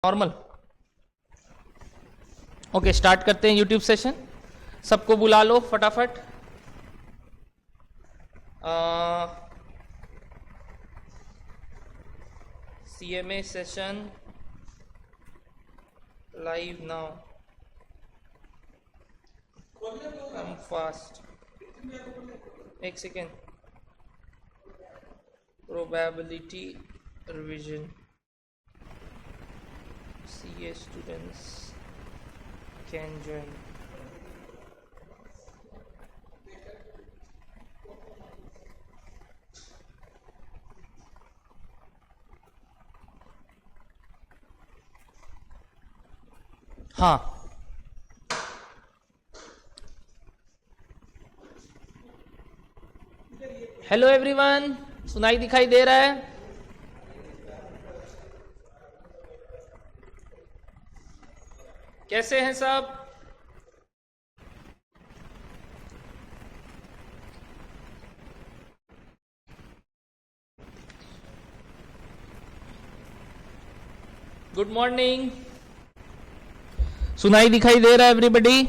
Normal. Okay, start करते हैं YouTube session. सबको बुला लो फटाफट। CMA session live now. Come fast, एक second. Probability revision, CA students can join. हाँ, हेलो एवरीवन, सुनाई दिखाई दे रहा है? कैसे हैं सब? Good morning. सुनाई दिखाई दे रहा है एवरीबडी?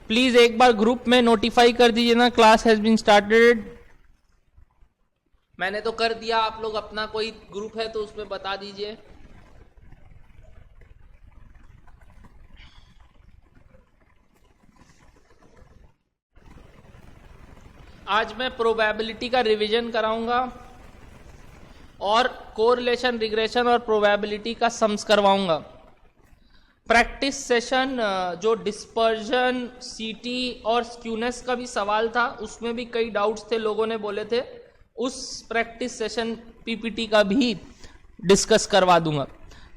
प्लीज एक बार ग्रुप में नोटिफाई कर दीजिए ना, क्लास हैज बीन स्टार्टेड। मैंने तो कर दिया, आप लोग अपना कोई ग्रुप है तो उसमें बता दीजिए। आज मैं प्रोबेबिलिटी का रिवीजन कराऊंगा और कोरिलेशन, रिग्रेशन और प्रोबेबिलिटी का सम्स करवाऊंगा। प्रैक्टिस सेशन जो डिस्पर्जन, सीटी और स्क्यूनेस का भी सवाल था, उसमें भी कई डाउट्स थे, लोगों ने बोले थे, उस प्रैक्टिस सेशन पीपीटी का भी डिस्कस करवा दूंगा।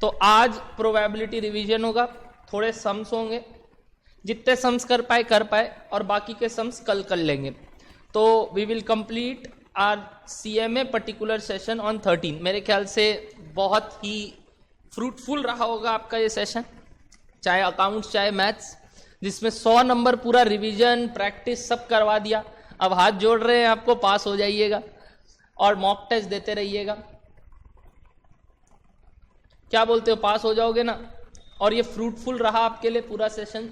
तो आज प्रोबेबिलिटी रिवीजन होगा, थोड़े सम्स होंगे, जितने सम्स कर पाए और बाकी के सम्स कल कर लेंगे। तो we will complete our CMA particular session on 13। मेरे ख्याल से बहुत ही फ्रूटफुल रहा होगा आपका ये सेशन, चाहे अकाउंट्स चाहे मैथ्स, जिसमें 100 नंबर पूरा रिवीजन, प्रैक्टिस सब करवा दिया। अब हाथ जोड़ रहे हैं आपको, पास हो जाइएगा और मॉक टेस्ट देते रहिएगा। क्या बोलते हो, पास हो जाओगे ना? और ये फ्रूटफुल रहा आपके लिए पूरा सेशन,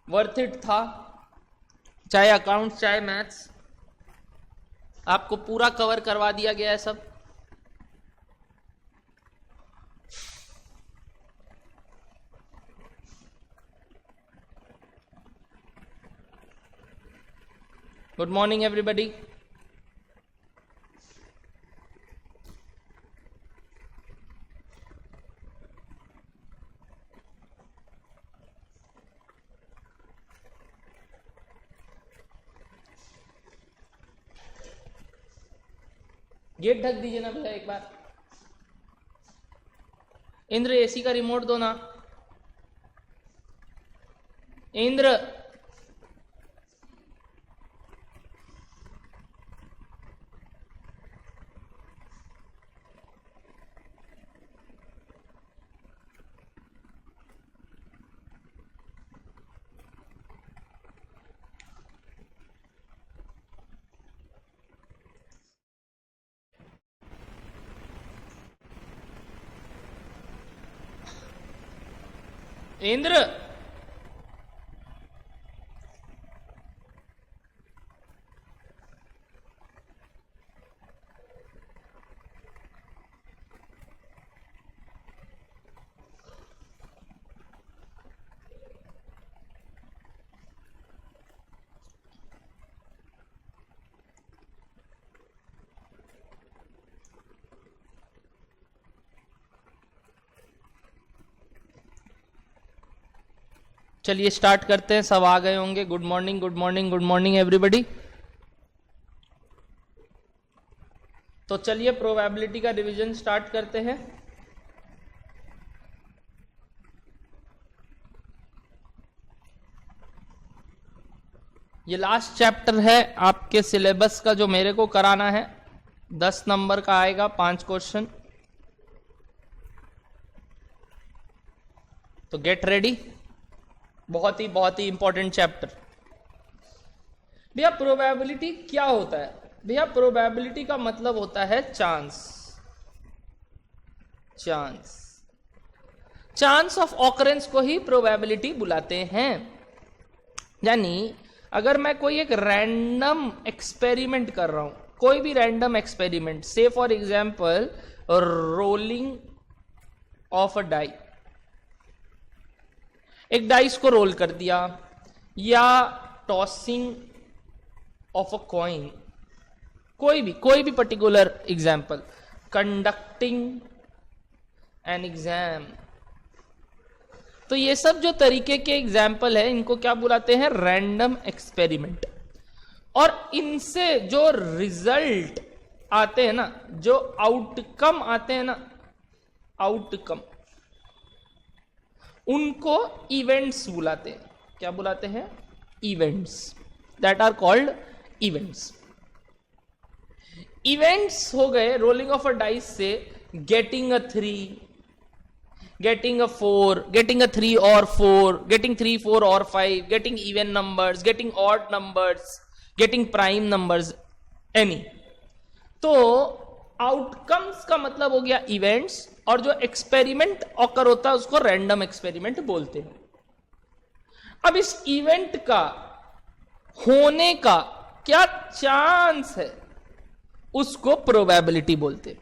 वर्थ इट था, चाहे अकाउंट्स चाहे मैथ्स, आपको पूरा कवर करवा दिया गया है सब। Good morning everybody. गेट ढक दीजिए ना भैया एक बार। इंद्र, AC का रिमोट दो ना। इंद्र, इंद्र, चलिए स्टार्ट करते हैं। सब आ गए होंगे। Good morning, good morning, good morning everybody. तो चलिए प्रोबेबिलिटी का रिवीजन स्टार्ट करते हैं। ये लास्ट चैप्टर है आपके सिलेबस का जो मेरे को कराना है। 10 नंबर का आएगा, 5 क्वेश्चन। तो गेट रेडी, बहुत ही इंपॉर्टेंट चैप्टर। भैया प्रोबेबिलिटी क्या होता है? भैया प्रोबेबिलिटी का मतलब होता है चांस। चांस ऑफ ऑकरेंस को ही प्रोबेबिलिटी बुलाते हैं। यानी अगर मैं कोई एक रैंडम एक्सपेरिमेंट कर रहा हूं, कोई भी random experiment, say for example rolling of a die, एक डाइस को रोल कर दिया, या टॉसिंग ऑफ अ कॉइन, कोई भी particular example, conducting an exam, तो ये सब जो तरीके के एग्जाम्पल है इनको क्या बुलाते हैं? Random experiment. और इनसे जो रिजल्ट आते हैं ना, जो आउटकम आते हैं ना, आउटकम, उनको इवेंट्स बुलाते हैं। क्या बुलाते हैं? Events. That are called events. Events हो गए rolling of a dice say getting a 3, getting a 4, getting a 3 or 4, getting 3, 4 or 5, getting even numbers, getting odd numbers, getting prime numbers, any। तो outcomes का मतलब हो गया events, और जो experiment occur होता है उसको रैंडम एक्सपेरिमेंट बोलते हैं। अब इस इवेंट का होने का क्या चांस है उसको प्रोबेबिलिटी बोलते हैं।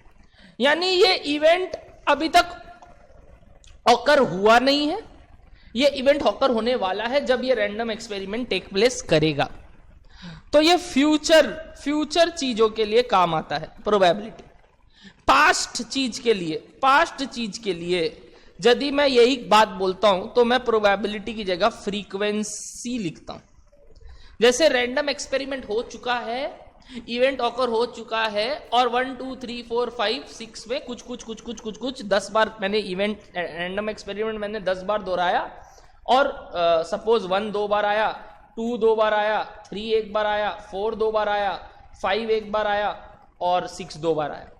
यानी ये इवेंट अभी तक ऑकर हुआ नहीं है, ये इवेंट ऑकर होने वाला है जब ये रैंडम एक्सपेरिमेंट टेक प्लेस करेगा। तो ये फ्यूचर चीजों के लिए काम आता है प्रोबेबिलिटी। पास्ट चीज के लिए यदि मैं यही बात बोलता हूं तो मैं प्रोबेबिलिटी की जगह फ्रीक्वेंसी लिखता हूं। जैसे रैंडम एक्सपेरिमेंट हो चुका है, इवेंट ऑकर हो चुका है, और 1 2 3 4 5 6 में कुछ 10 बार मैंने इवेंट रैंडम एक्सपेरिमेंट मैंने 10 बार दोहराया, और सपोज 1 2 बार आया, 2 2 बार आया, 3 1 बार आया, 4 2 बार आया, 5 1 बार आया, और 6 2 बार आया।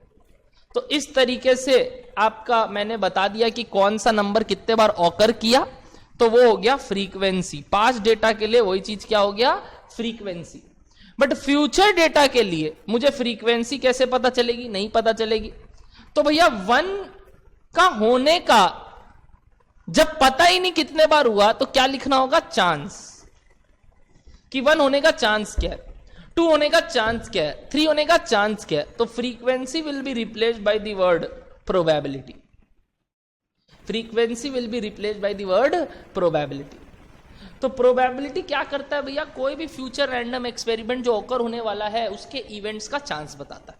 तो इस तरीके से आपका मैंने बता दिया कि कौन सा नंबर कितने बार ऑकर किया, तो वो हो गया फ्रीक्वेंसी। पास्ट डेटा के लिए वही चीज क्या हो गया? फ्रीक्वेंसी। बट फ्यूचर डेटा के लिए मुझे फ्रीक्वेंसी कैसे पता चलेगी? नहीं पता चलेगी। तो भैया 1 का होने का जब पता ही नहीं कितने बार हुआ तो क्या लिखना होगा? चांस, कि 1 होने का चांस क्या है, 2 होने का चांस क्या है, 3 होने का चांस क्या है। तो frequency will be replaced by the word probability. Frequency will be replaced by the word probability. तो प्रोबेबिलिटी क्या करता है भैया? कोई भी फ्यूचर रैंडम एक्सपेरिमेंट जो ऑकर होने वाला है उसके इवेंट्स का चांस बताता है।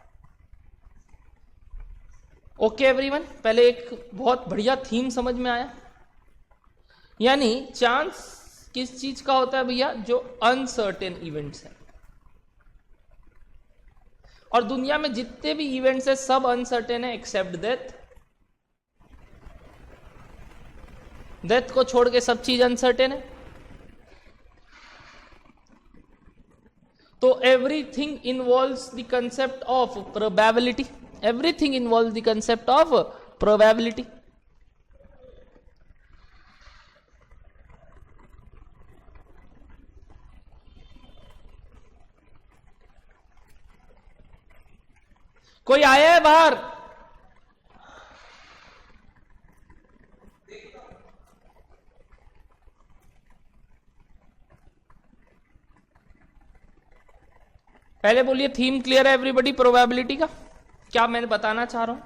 ओके एवरीवन, पहले एक बहुत बढ़िया थीम समझ में आया। यानी चांस किस चीज का होता है भैया? जो अनसर्टेन इवेंट्स है। और दुनिया में जितने भी इवेंट्स है सब अनसर्टेन है एक्सेप्ट डेथ। डेथ को छोड़ के सब चीज अनसर्टेन है। तो everything involves the concept of probability. Everything involves the concept of probability. कोई आया है बाहर? पहले बोलिए थीम क्लियर है एवरीबॉडी प्रोबेबिलिटी का? क्या मैंने बताना चाह रहा हूं?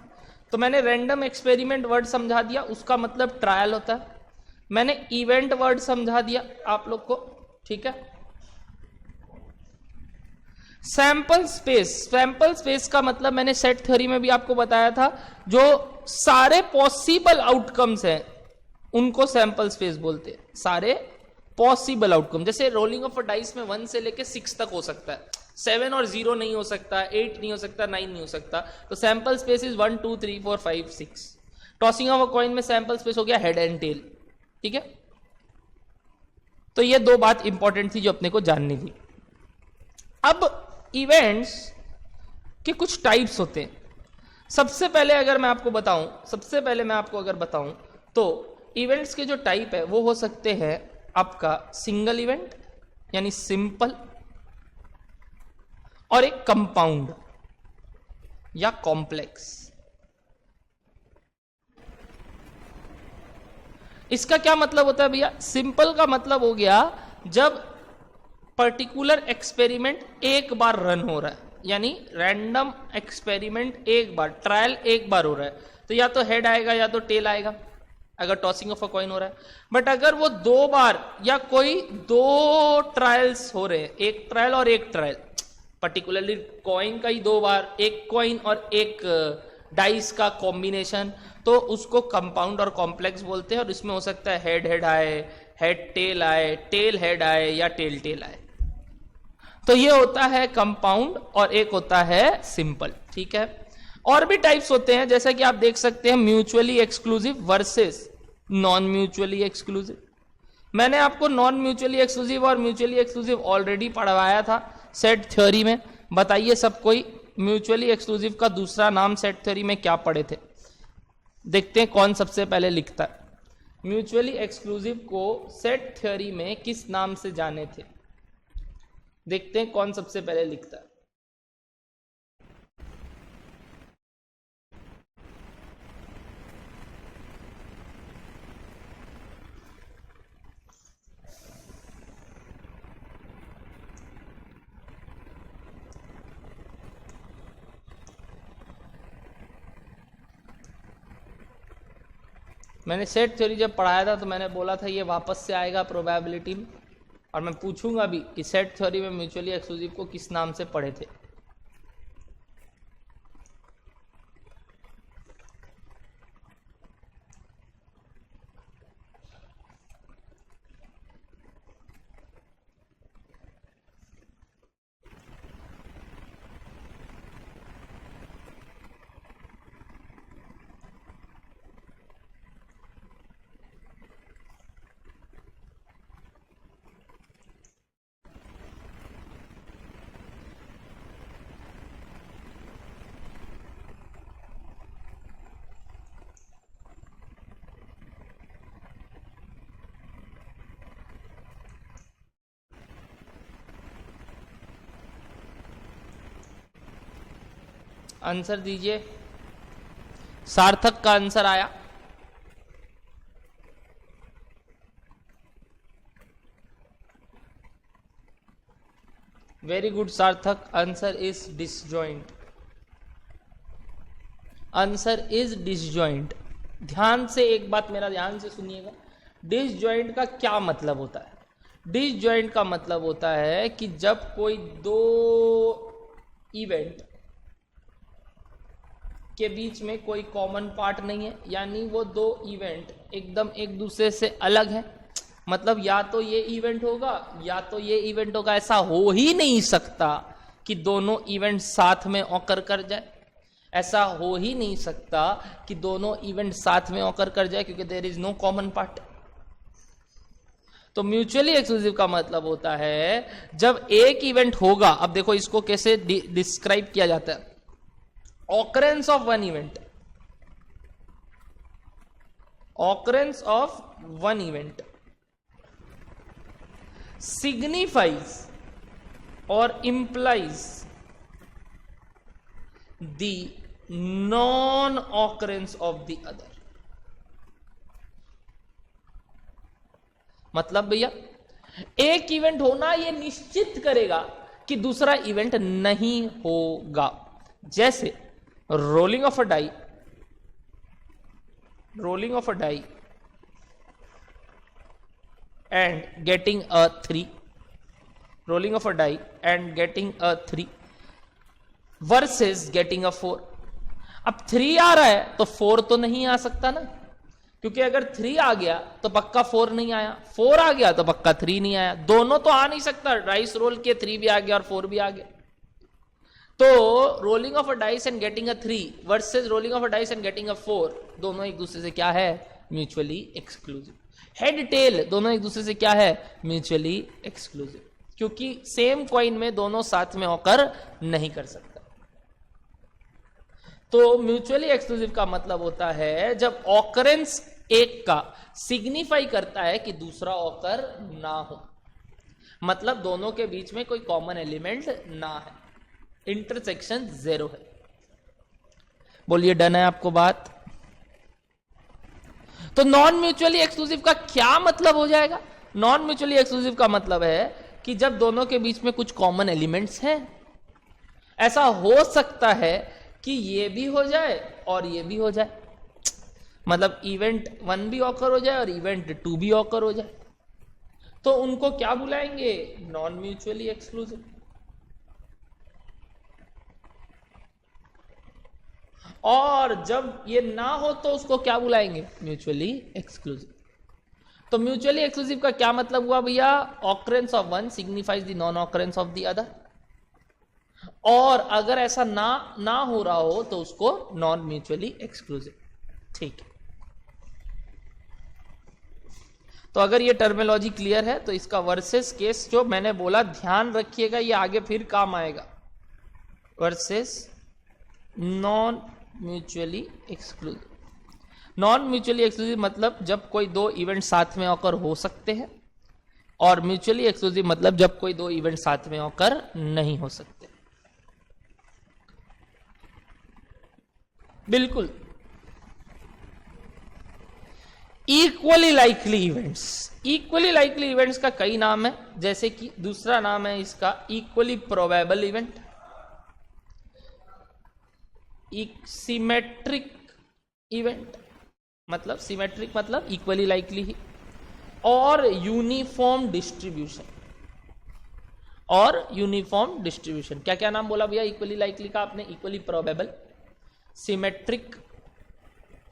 तो मैंने रैंडम एक्सपेरिमेंट वर्ड समझा दिया, उसका मतलब ट्रायल होता है। मैंने इवेंट वर्ड समझा दिया आप लोग को, ठीक है। सैंपल स्पेस का मतलब मैंने सेट थ्योरी में भी आपको बताया था, जो सारे पॉसिबल आउटकम्स हैं उनको सैंपल स्पेस बोलते हैं। सारे पॉसिबल आउटकम, जैसे रोलिंग ऑफ अ डाइस में 1 से लेके 6 तक हो सकता है, 7 और 0 नहीं हो सकता, 8 नहीं हो सकता, 9 नहीं हो सकता। तो sample space is 1 2 3 4 5 6। Tossing of a coin में सैंपल स्पेस हो गया हेड एंड टेल, ठीक है। तो ये दो बात इंपॉर्टेंट थी जो अपने को जाननी थी। अब इवेंट्स के कुछ टाइप्स होते हैं। सबसे पहले मैं आपको बताऊं तो इवेंट्स के जो टाइप है वो हो सकते हैं आपका सिंगल इवेंट यानी सिंपल, और एक कंपाउंड या कॉम्प्लेक्स। इसका क्या मतलब होता है भैया? सिंपल का मतलब हो गया जब पर्टिकुलर एक्सपेरिमेंट एक बार रन हो रहा है, यानी रैंडम एक्सपेरिमेंट एक बार, ट्रायल एक बार हो रहा है, तो या तो हेड आएगा या तो टेल आएगा अगर टॉसिंग ऑफ अ कॉइन हो रहा है। बट अगर वो दो बार या कोई दो ट्रायल्स हो रहे हैं, एक ट्रायल और एक ट्रायल, पर्टिकुलरली कॉइन का ही दो बार, एक कॉइन और एक डाइस का कॉम्बिनेशन, तो उसको कंपाउंड और कॉम्प्लेक्स बोलते हैं। और इसमें हो सकता है हेड हेड आए, हेड टेल आए, टेल हेड आए या टेल टेल आए। तो ये होता है कंपाउंड और एक होता है सिंपल। ठीक है, और भी टाइप्स होते हैं, जैसा कि आप देख सकते हैं mutually exclusive versus non mutually exclusive. मैंने आपको नॉन म्यूचुअली एक्सक्लूसिव और म्यूचुअली एक्सक्लूसिव ऑलरेडी पढ़वाया था सेट थ्योरी में। बताइए सब कोई म्यूचुअली एक्सक्लूसिव का दूसरा नाम सेट थ्योरी में क्या पढ़े थे? देखते हैं कौन सबसे पहले लिखता है। म्यूचुअली एक्सक्लूसिव को सेट थ्योरी में किस नाम से जाने थे? देखते हैं कौन सबसे पहले लिखता है। मैंने सेट थ्योरी जब पढ़ाया था तो मैंने बोला था ये वापस से आएगा प्रोबेबिलिटी में, और मैं पूछूंगा भी कि सेट थ्योरी में म्यूचुअली एक्सक्लूसिव को किस नाम से पढ़े थे। आंसर दीजिए। सार्थक का आंसर आया। वेरी गुड सार्थक, answer is disjoint. Answer is disjoint. ध्यान से एक बात मेरा ध्यान से सुनिएगा, डिसजॉइंट का क्या मतलब होता है? डिसजॉइंट का मतलब होता है कि जब कोई दो इवेंट के बीच में कोई कॉमन पार्ट नहीं है, यानी वो दो इवेंट एकदम एक दूसरे से अलग है। मतलब या तो ये इवेंट होगा या तो ये इवेंट होगा, ऐसा हो ही नहीं सकता कि दोनों इवेंट साथ में ऑकर कर जाए। ऐसा हो ही नहीं सकता कि दोनों इवेंट साथ में ऑकर कर जाए, क्योंकि there is no common part. तो म्यूचुअली एक्सक्लूसिव का मतलब होता है जब एक इवेंट होगा। अब देखो इसको कैसे डिस्क्राइब किया जाता है। occurrence of one event, occurrence of one event signifies or implies the non-occurrence of the other। मतलब भैया एक इवेंट होना यह निश्चित करेगा कि दूसरा इवेंट नहीं होगा। जैसे rolling of a die and getting a 3, rolling of a die and getting a 3 versus getting a 4। अब 3 आ रहा है तो 4 तो नहीं आ सकता ना, क्योंकि अगर 3 आ गया तो पक्का 4 नहीं आया, 4 आ गया तो पक्का 3 नहीं आया। दोनों तो आ नहीं सकता, डाइस रोल के 3 भी आ गया और 4 भी आ गया। तो rolling of a dice and getting a 3 versus rolling of a dice and getting a 4, दोनों एक दूसरे से क्या है? Mutually exclusive. हेड टेल दोनों एक दूसरे से क्या है? म्यूचुअली एक्सक्लूसिव, क्योंकि सेम कॉइन में दोनों साथ में होकर नहीं कर सकता। तो म्यूचुअली एक्सक्लूसिव का मतलब होता है जब ऑकरेंस एक का सिग्निफाई करता है कि दूसरा ऑकर ना हो, मतलब दोनों के बीच में कोई कॉमन एलिमेंट ना है, इंटरसेक्शन 0 है। बोलिए डन है आपको बात? तो नॉन म्यूचुअली एक्सक्लूसिव का क्या मतलब हो जाएगा? नॉन म्यूचुअली एक्सक्लूसिव का मतलब है कि जब दोनों के बीच में कुछ कॉमन एलिमेंट्स हैं, ऐसा हो सकता है कि ये भी हो जाए और ये भी हो जाए, मतलब इवेंट 1 भी ऑकर हो जाए और इवेंट 2 भी ऑकर हो जाए, तो उनको क्या बुलाएंगे? Non mutually exclusive. और जब ये ना हो तो उसको क्या बुलाएंगे? Mutually exclusive. तो म्यूचुअली एक्सक्लूसिव का क्या मतलब हुआ भैया? Occurrence of one signifies the non occurrence of the other, और अगर ऐसा ना हो रहा हो तो उसको नॉन म्यूचुअली एक्सक्लूसिव। ठीक है, तो अगर ये टर्मिनोलॉजी क्लियर है तो इसका वर्सेस केस जो मैंने बोला ध्यान रखिएगा, ये आगे फिर काम आएगा। Versus non mutually exclusive. Non mutually exclusive मतलब जब कोई दो इवेंट साथ में ऑकर हो सकते हैं, और म्यूचुअली एक्सक्लूसिव मतलब जब कोई दो इवेंट साथ में ऑकर नहीं हो सकते। बिल्कुल equally likely events. Equally likely events का कई नाम है, जैसे कि दूसरा नाम है इसका equally probable event, symmetric event, मतलब सिमेट्रिक मतलब इक्वली लाइकली ही, और यूनिफॉर्म डिस्ट्रीब्यूशन। और यूनिफॉर्म डिस्ट्रीब्यूशन क्या क्या नाम बोला भैया इक्वली लाइकली का आपने? इक्वली प्रोबेबल, सिमेट्रिक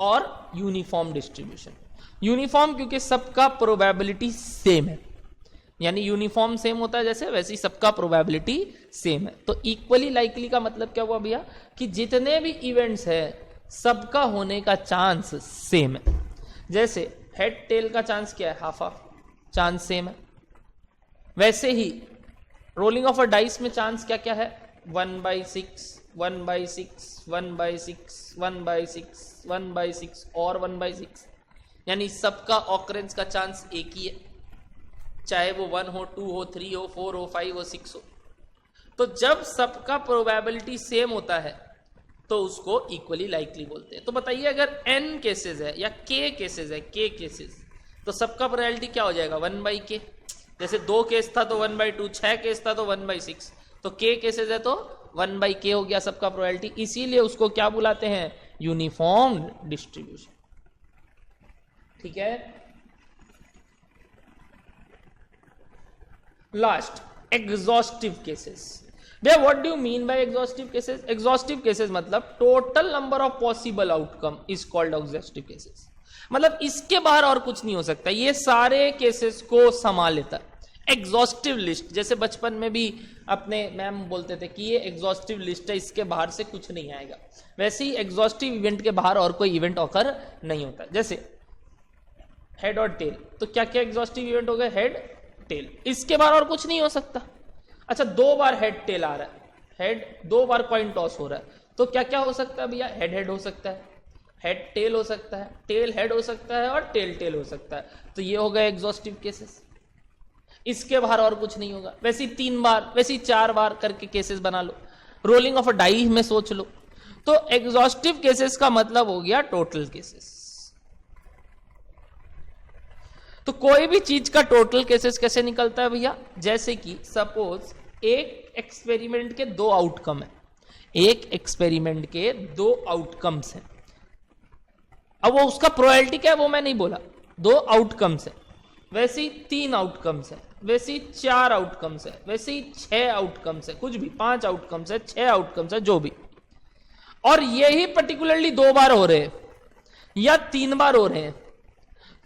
और यूनिफॉर्म डिस्ट्रीब्यूशन। यूनिफॉर्म क्योंकि सबका प्रोबेबिलिटी सेम है, यानी यूनिफॉर्म सेम होता है जैसे, वैसे ही सबका प्रोबेबिलिटी सेम है। तो इक्वली लाइकली का मतलब क्या हुआ भैया? कि जितने भी इवेंट्स है सबका होने का चांस सेम है। जैसे हेड टेल का चांस क्या है? हाफ हाफ, चांस सेम है। वैसे ही रोलिंग ऑफ अ डाइस में चांस क्या क्या है? 1/6, 1/6, 1/6, 1/6, 1/6 और 1/6, यानी सबका ऑकरेंस का चांस एक ही है, चाहे वो 1 हो, 2 हो, 3 हो, 4 हो, 5 हो, 6 हो। तो जब सबका प्रोबेबिलिटी सेम होता है तो उसको इक्वली लाइकली बोलते हैं। तो बताइए अगर n केसेस है या k केसेस है, k केसेस, तो सबका प्रोबेबिलिटी क्या हो जाएगा? 1/k। जैसे 2 केस था तो 1/2, 6 केस था तो 1/6, तो k केसेस है तो 1/k हो गया सबका प्रोबेबिलिटी। इसीलिए उसको क्या बुलाते हैं? Uniform distribution. ठीक है। Last, exhaustive cases. भैया what do you mean by exhaustive cases? Exhaustive cases मतलब total number of possible outcome is called exhaustive cases. मतलब इसके बाहर और कुछ नहीं हो सकता, ये सारे केसेस को संभाल लेता है। एग्जॉस्टिव लिस्ट, जैसे बचपन में भी अपने मैम बोलते थे कि ये एग्जॉस्टिव लिस्ट है, इसके बाहर से कुछ नहीं आएगा, वैसे ही एग्जॉस्टिव इवेंट के बाहर और कोई इवेंट ऑकर नहीं होता। जैसे हेड और टेल, तो क्या क्या एग्जॉस्टिव इवेंट हो गए? हेड टेल, इसके बाहर और कुछ नहीं हो सकता। अच्छा 2 बार हेड टेल आ रहा है, हेड 2 बार कॉइन टॉस हो रहा है, तो क्या क्या हो सकता है भैया? हेड हेड हो सकता है, हेड टेल हो सकता है, टेल हेड हो सकता है, और टेल टेल हो सकता है। तो ये हो गए एग्जॉस्टिव केसेस, इसके बाहर और कुछ नहीं होगा। वैसे 3 बार, वैसे 4 बार करके केसेस बना लो। रोलिंग ऑफ अ डाई में सोच लो। तो एग्जॉस्टिव केसेस का मतलब हो गया टोटल केसेस। तो कोई भी चीज का टोटल केसेस कैसे निकलता है भैया? जैसे कि सपोज एक एक्सपेरिमेंट के 2 आउटकम है, एक एक्सपेरिमेंट के 2 आउटकम्स हैं। अब वो उसका प्रोबेबिलिटी क्या है वो मैं नहीं बोला, 2 आउटकम्स है, वैसे ही 3 आउटकम्स है, वैसे ही 4 आउटकम्स है, वैसे ही 6 आउटकम्स है, कुछ भी 5 आउटकम्स है, 6 आउटकम्स है, जो भी, और यही पर्टिकुलरली 2 बार हो रहे हैं या 3 बार हो रहे हैं,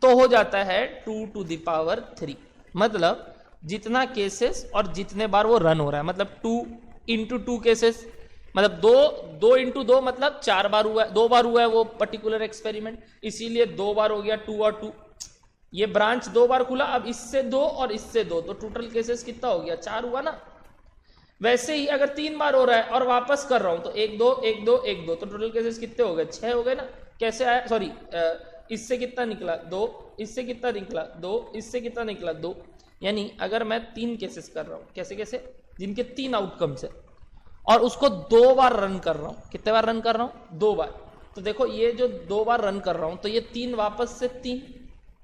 तो हो जाता है 2⁻3। मतलब जितना केसेस और जितने बार वो रन हो रहा है, मतलब 2 × 2 केसेस, मतलब 2 × 2 मतलब 4 बार हुआ है, 2 बार हुआ है वो पर्टिकुलर एक्सपेरिमेंट, इसीलिए 2 बार हो गया 2 और 2। ये ब्रांच 2 बार खुला, अब इससे 2 और इससे 2, तो टोटल केसेस कितना हो गया? 4 हुआ ना। वैसे ही अगर 3 बार हो रहा है और वापस कर रहा हूं तो 1 2 1 2 1 2, तो टोटल केसेस कितने हो गए? 6 हो गए ना। कैसे आया? सॉरी इससे कितना निकला 2, इससे कितना निकला 2, इससे कितना निकला 2। यानी अगर मैं 3 केसेस कर रहा हूं, कैसे कैसे, जिनके 3 आउटकम्स है, और उसको 2 बार रन कर रहा हूं, कितने बार रन कर रहा हूं, 2 बार। तो देखो ये जो 2 बार रन कर रहा हूं, तो ये 3 वापस से 3,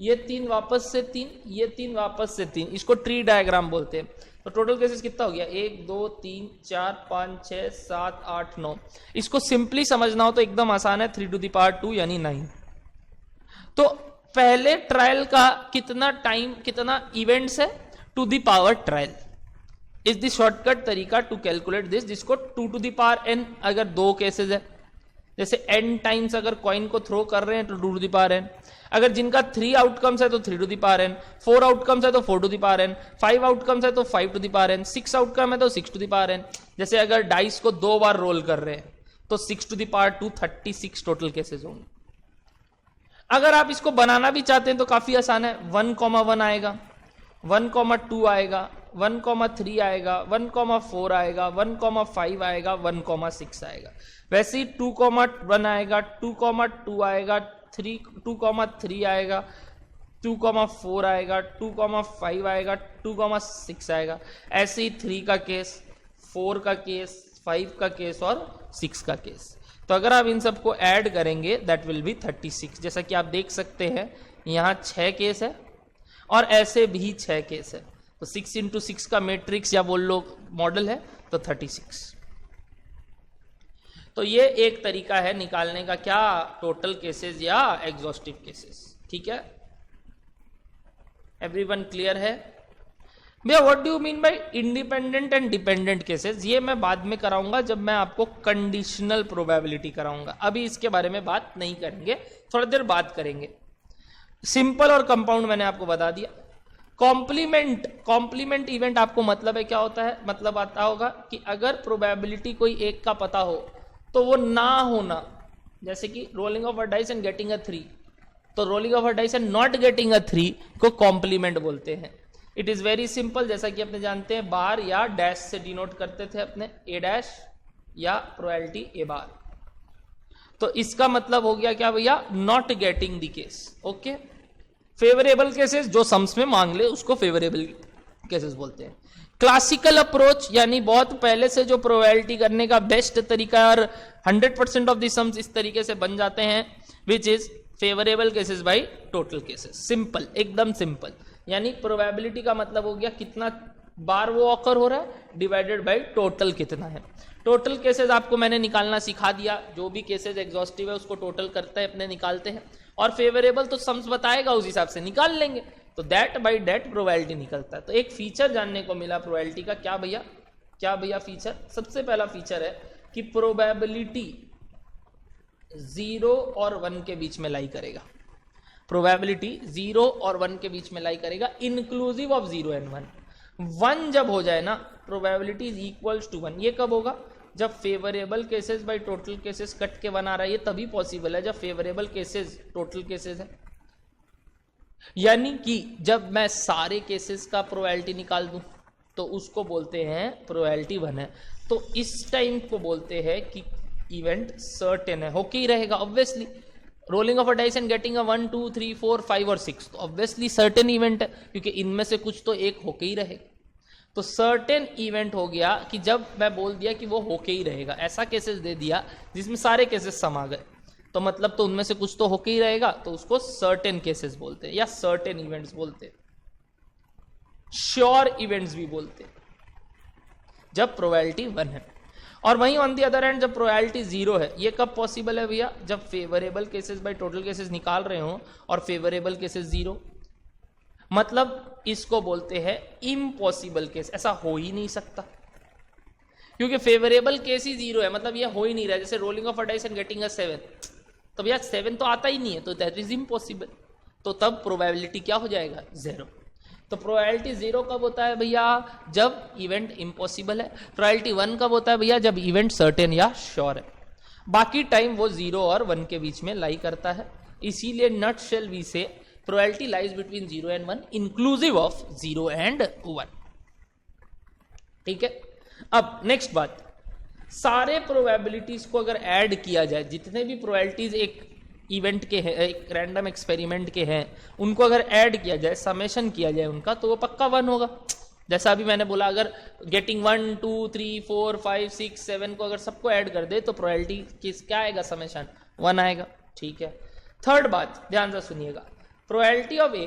ये 3 वापस से 3, ये 3 वापस से 3, इसको ट्री डायग्राम बोलते हैं। तो टोटल केसेस कितना हो गया, 1 2 3 4 5 6 7 8 9। इसको सिंपली समझना हो तो एकदम आसान है, 3 टू द पावर 2 यानी 9। तो पहले ट्रायल का कितना टाइम, कितना इवेंट्स है, to the power trial is the shortcut तरीका टू कैलकुलेट दिस, जिसको 2 टू द पावर n अगर 2 केसेस है, जैसे n टाइम्स अगर कॉइन को थ्रो कर रहे हैं तो 2 टू द पावर n, अगर जिनका 3 आउटकम्स है तो 3 to the power n, 4 outcomes है तो 4 to the power n, 5 outcomes है तो 5 to the power n, 6 outcome है तो 6 टू द पावर n। जैसे अगर डाइस को 2 बार रोल कर रहे हैं तो 6 to the power 2 36 total cases होंगे। अगर आप इसको बनाना भी चाहते हैं तो काफी आसान है, 1,1 आएगा, 1,2 आएगा, 1,3 आएगा, 1,4 आएगा, 1,5 आएगा, 1,6 आएगा। वैसे ही 2,1 आएगा, 2,2 आएगा, 2,3 आएगा, 2,4 आएगा, 2,5 आएगा, 2,6 आएगा। ऐसे ही 3 का केस, 4 का केस, 5 का केस और 6 का केस। तो अगर आप इन सबको ऐड करेंगे दैट विल बी 36। जैसा कि आप देख सकते हैं यहाँ 6 केस है और ऐसे भी 6 केस है, तो 6 इंटू 6 का मैट्रिक्स या बोल लो मॉडल है तो 36। तो ये एक तरीका है निकालने का, क्या, टोटल केसेस या एग्जॉस्टिव केसेस। ठीक है, एवरीवन क्लियर है भैया? What do you mean by independent and dependent cases, ये मैं बाद में कराऊंगा जब मैं आपको कंडीशनल प्रोबेबिलिटी कराऊंगा, अभी इसके बारे में बात नहीं करेंगे, थोड़ी देर बात करेंगे। सिंपल और कंपाउंड मैंने आपको बता दिया। कॉम्प्लीमेंट इवेंट आपको मतलब है क्या होता है, मतलब आता होगा कि अगर प्रोबेबिलिटी कोई एक का पता हो तो वो ना होना, जैसे कि rolling of a dice and getting a 3, तो rolling of a dice and not getting a 3 को कॉम्प्लीमेंट बोलते हैं। इट इज वेरी सिंपल, जैसा कि अपने जानते हैं बार या डैश से डिनोट करते थे अपने, ए डैश या प्रोबेबिलिटी ए बार। तो इसका मतलब हो गया क्या भैया, not getting the case. Okay, favourable cases जो सम्स में मांग ले उसको फेवरेबल केसेस बोलते हैं। क्लासिकल अप्रोच यानी बहुत पहले से जो प्रोबेबिलिटी करने का बेस्ट तरीका और 100% ऑफ द सम्स इस तरीके से बन जाते हैं, which is favourable cases by total cases. Simple, एकदम सिंपल। यानी प्रोबेबिलिटी का मतलब हो गया कितना बार वो ऑकर हो रहा है डिवाइडेड बाय टोटल कितना है। टोटल केसेस आपको मैंने निकालना सिखा दिया, जो भी केसेस एग्जॉस्टिव है उसको टोटल करते हैं अपने, निकालते हैं, और फेवरेबल तो सम्स बताएगा उस हिसाब से निकाल लेंगे, तो दैट बाय दैट प्रोबेबिलिटी निकलता है। तो एक फीचर जानने को मिला प्रोबेबिलिटी का, क्या भैया, क्या भैया फीचर? सबसे पहला फीचर है कि प्रोबेबिलिटी 0 और 1 के बीच में लाई करेगा। प्रोबेबिलिटी 0 और 1 के बीच में लाई करेगा, इंक्लूसिव ऑफ 0 एंड 1। 1 जब हो जाए ना, प्रोबेबिलिटी इज इक्वल्स टू 1, ये कब होगा, जब favourable cases by total cases cut के बना रहा है, ये तभी पॉसिबल है जब फेवरेबल केसेस टोटल केसेस है। यानी कि जब मैं सारे केसेस का प्रोबेबिलिटी निकाल दूं तो उसको बोलते हैं प्रोबेबिलिटी 1 है। तो इस टाइम को बोलते हैं कि इवेंट सर्टेन है, होके ही रहेगा obviously. Rolling of a dice and getting a 1 2 3 4 5 और 6, तो ऑब्वियसली सर्टेन इवेंट है, क्योंकि इनमें से कुछ तो एक होके ही रहेगा। तो सर्टेन इवेंट हो गया कि जब मैं बोल दिया कि वो होके ही रहेगा, ऐसा केसेस दे दिया जिसमें सारे केसेस समा गए, तो मतलब तो उनमें से कुछ तो होके ही रहेगा, तो उसको सर्टेन केसेस बोलते हैं या सर्टेन इवेंट्स बोलते हैं, श्योर इवेंट्स भी बोलते हैं, जब प्रोबेबिलिटी 1 है। और वहीं ऑन दी अदर हैंड जब प्रोबेबिलिटी 0 है, ये कब पॉसिबल है भैया, जब favourable cases by total cases निकाल रहे हो और फेवरेबल केसेस 0, मतलब इसको बोलते हैं इम्पॉसिबल केस, ऐसा हो ही नहीं सकता, क्योंकि फेवरेबल केस ही 0 है, मतलब ये हो ही नहीं रहा। जैसे rolling of a dice and getting a 7, तो भैया 7 तो आता ही नहीं है, तो दैट इज इम्पॉसिबल, तो तब प्रोबेबिलिटी क्या हो जाएगा, 0। तो प्रोबेबिलिटी 0 कब होता है भैया, जब इवेंट इम्पॉसिबल है। प्रोबेबिलिटी 1 कब होता है भैया, जब इवेंट सर्टेन या श्योर है। बाकी टाइम वो 0 और 1 के बीच में लाई करता है। इसीलिए नट शेल वी से probability lies between 0 and 1 inclusive of 0 and 1। ठीक है, अब नेक्स्ट बात, सारे प्रोबेबिलिटीज को अगर ऐड किया जाए, जितने भी प्रोबेबिलिटीज एक इवेंट के हैं, एक रैंडम एक्सपेरिमेंट के हैं, उनको अगर ऐड किया जाए, समेशन किया जाए उनका, तो वो पक्का 1 होगा। जैसा अभी मैंने बोला, अगर गेटिंग 1 2 3 4 5 6 7 को अगर सबको ऐड कर दे तो प्रोबेबिलिटी क्या आएगा, समेशन 1 आएगा। ठीक है। थर्ड बात ध्यान से सुनिएगा, probability of A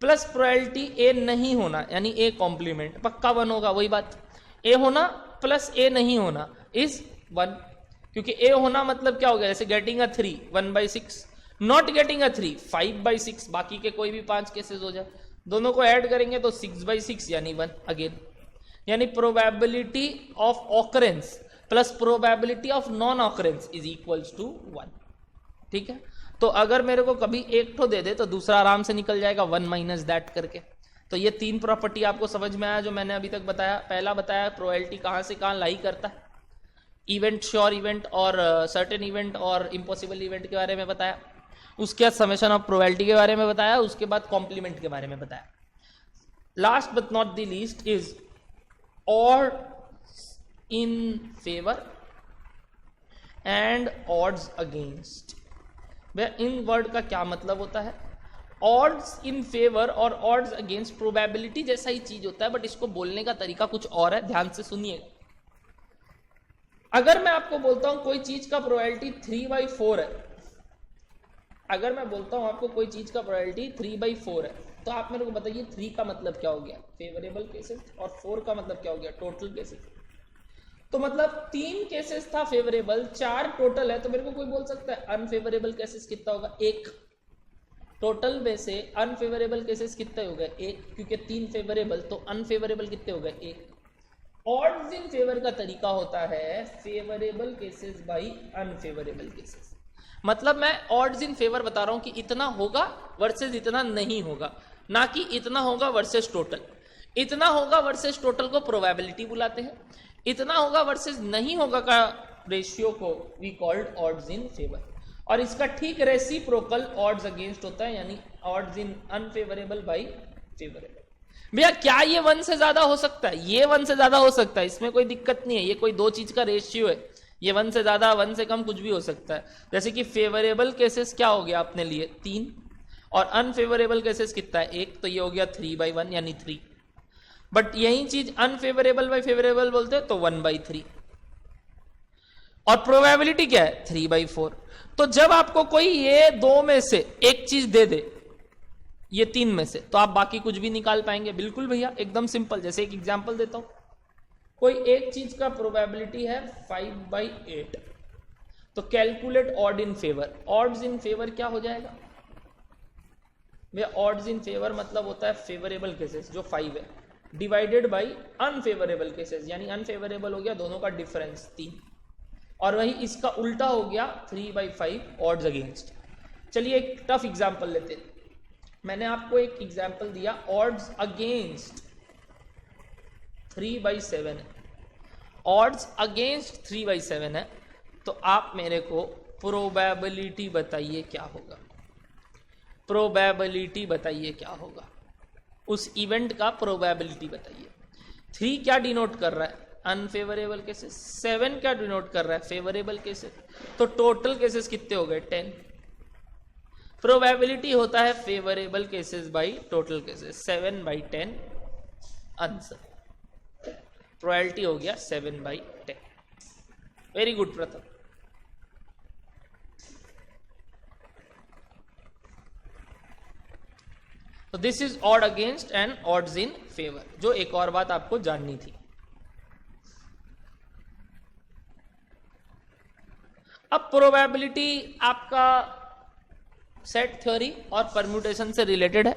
plus probability A नहीं होना, यानी ए कॉम्प्लीमेंट पक्का 1 होगा। वही बात, ए होना प्लस ए नहीं होना इज 1, क्योंकि ए होना मतलब क्या हो गया, जैसे getting a 3 1/6, not getting a 3 5/6, बाकी के कोई भी 5 केसेस हो जाए, दोनों को ऐड करेंगे तो 6/6 यानी 1 अगेन। यानी probability of occurrence plus probability of non occurrence is equals to 1। ठीक है। तो अगर मेरे को कभी एक ठो दे दे तो दूसरा आराम से निकल जाएगा 1 माइनस दैट करके। तो ये 3 प्रॉपर्टी आपको समझ में आया जो मैंने अभी तक बताया। पहला बताया प्रोबेबिलिटी कहाँ से कहाँ लाई करता है, इवेंट, श्योर इवेंट और सर्टेन इवेंट और इम्पॉसिबल इवेंट के बारे में बताया। उसके बाद समेशन ऑफ प्रोबेबिलिटी के बारे में बताया, उसके बाद कॉम्प्लीमेंट के बारे में बताया। Last but not the least is odds in favour and odds against. In word का क्या मतलब होता है? ऑड्स इन फेवर और ऑड्स अगेंस्ट प्रोबेबिलिटी जैसा ही चीज होता है, बट इसको बोलने का तरीका कुछ और है। ध्यान से सुनिएगा। अगर मैं आपको बोलता हूं कोई चीज का प्रोबेबिलिटी 3/4 है, अगर मैं बोलता हूं आपको कोई चीज का प्रोबेबिलिटी 3/4 है, तो आप मेरे को बताइए 3 का मतलब क्या हो गया, फेवरेबल केसेस, और 4 का मतलब क्या हो गया, टोटल केसेस। तो मतलब 3 केसेस था फेवरेबल, 4 टोटल है, तो मेरे को कोई बोल सकता है अनफेवरेबल केसेस कितना होगा, 1। टोटल में से अनफेवरेबल केसेस कितने हो गए, 1, क्योंकि 3 फेवरेबल, तो अनफेवरेबल कितने हो गए, 1। ऑड्स इन फेवर का तरीका होता है favourable cases by unfavourable cases. मतलब मैं ऑड्स इन फेवर बता रहा हूं कि इतना होगा वर्सेस इतना नहीं होगा, ना कि इतना होगा वर्सेस टोटल। इतना होगा वर्सेस टोटल को प्रोबेबिलिटी बुलाते हैं, इतना होगा वर्सेस नहीं होगा का रेशियो को we called odds in favour. और इसका ठीक रेसिप्रोकल ऑड्स अगेंस्ट होता है, यानी odds in unfavourable by favourable. भैया क्या ये 1 से ज्यादा हो सकता है? ये 1 से ज्यादा हो सकता है, इसमें कोई दिक्कत नहीं है। ये कोई दो चीज का रेशियो है, ये 1 से ज्यादा 1 से कम कुछ भी हो सकता है। जैसे कि फेवरेबल केसेस क्या हो गया अपने लिए 3, और अनफेवरेबल केसेस कितना है 1, तो ये हो गया 3/1 यानी 3। बट यही चीज अनफेवरेबल बाई फेवरेबल बोलते हैं तो 1/3, और प्रोबेबिलिटी क्या है 3/4। तो जब आपको कोई ये 2 में से एक चीज दे दे, ये 3 में से, तो आप बाकी कुछ भी निकाल पाएंगे। बिल्कुल भैया, एकदम सिंपल। जैसे एक एग्जांपल देता हूं, कोई एक चीज का प्रोबेबिलिटी है 5/8, तो calculate odd in favour. Odds in favour क्या हो जाएगा भैया? ऑड्स इन फेवर मतलब होता है फेवरेबल केसेस जो 5 है, डिवाइडेड बाई अनफेवरेबल केसेस, यानी अनफेवरेबल हो गया दोनों का डिफरेंस 3, और वही इसका उल्टा हो गया 3/5 ऑड्स अगेंस्ट। चलिए एक टफ एग्जांपल लेते हैं। मैंने आपको एक एग्जांपल दिया, ऑड्स अगेंस्ट 3/7 है, ऑड्स अगेंस्ट 3/7 है, तो आप मेरे को प्रोबेबिलिटी बताइए क्या होगा। प्रोबेबिलिटी बताइए क्या होगा, उस इवेंट का प्रोबेबिलिटी बताइए। 3 क्या डिनोट कर रहा है? Unfavourable cases. 7 क्या डिनोट कर रहा है? Favourable cases. तो टोटल केसेस कितने हो गए 10। प्रोबेबिलिटी होता है favourable cases by total cases, 7/10 answer. Probability हो गया 7/10। वेरी गुड प्रथम। तो this is odd against and odds in favour, जो एक और बात आपको जाननी थी। अब प्रोबेबिलिटी आपका सेट थ्योरी और परम्यूटेशन से रिलेटेड है,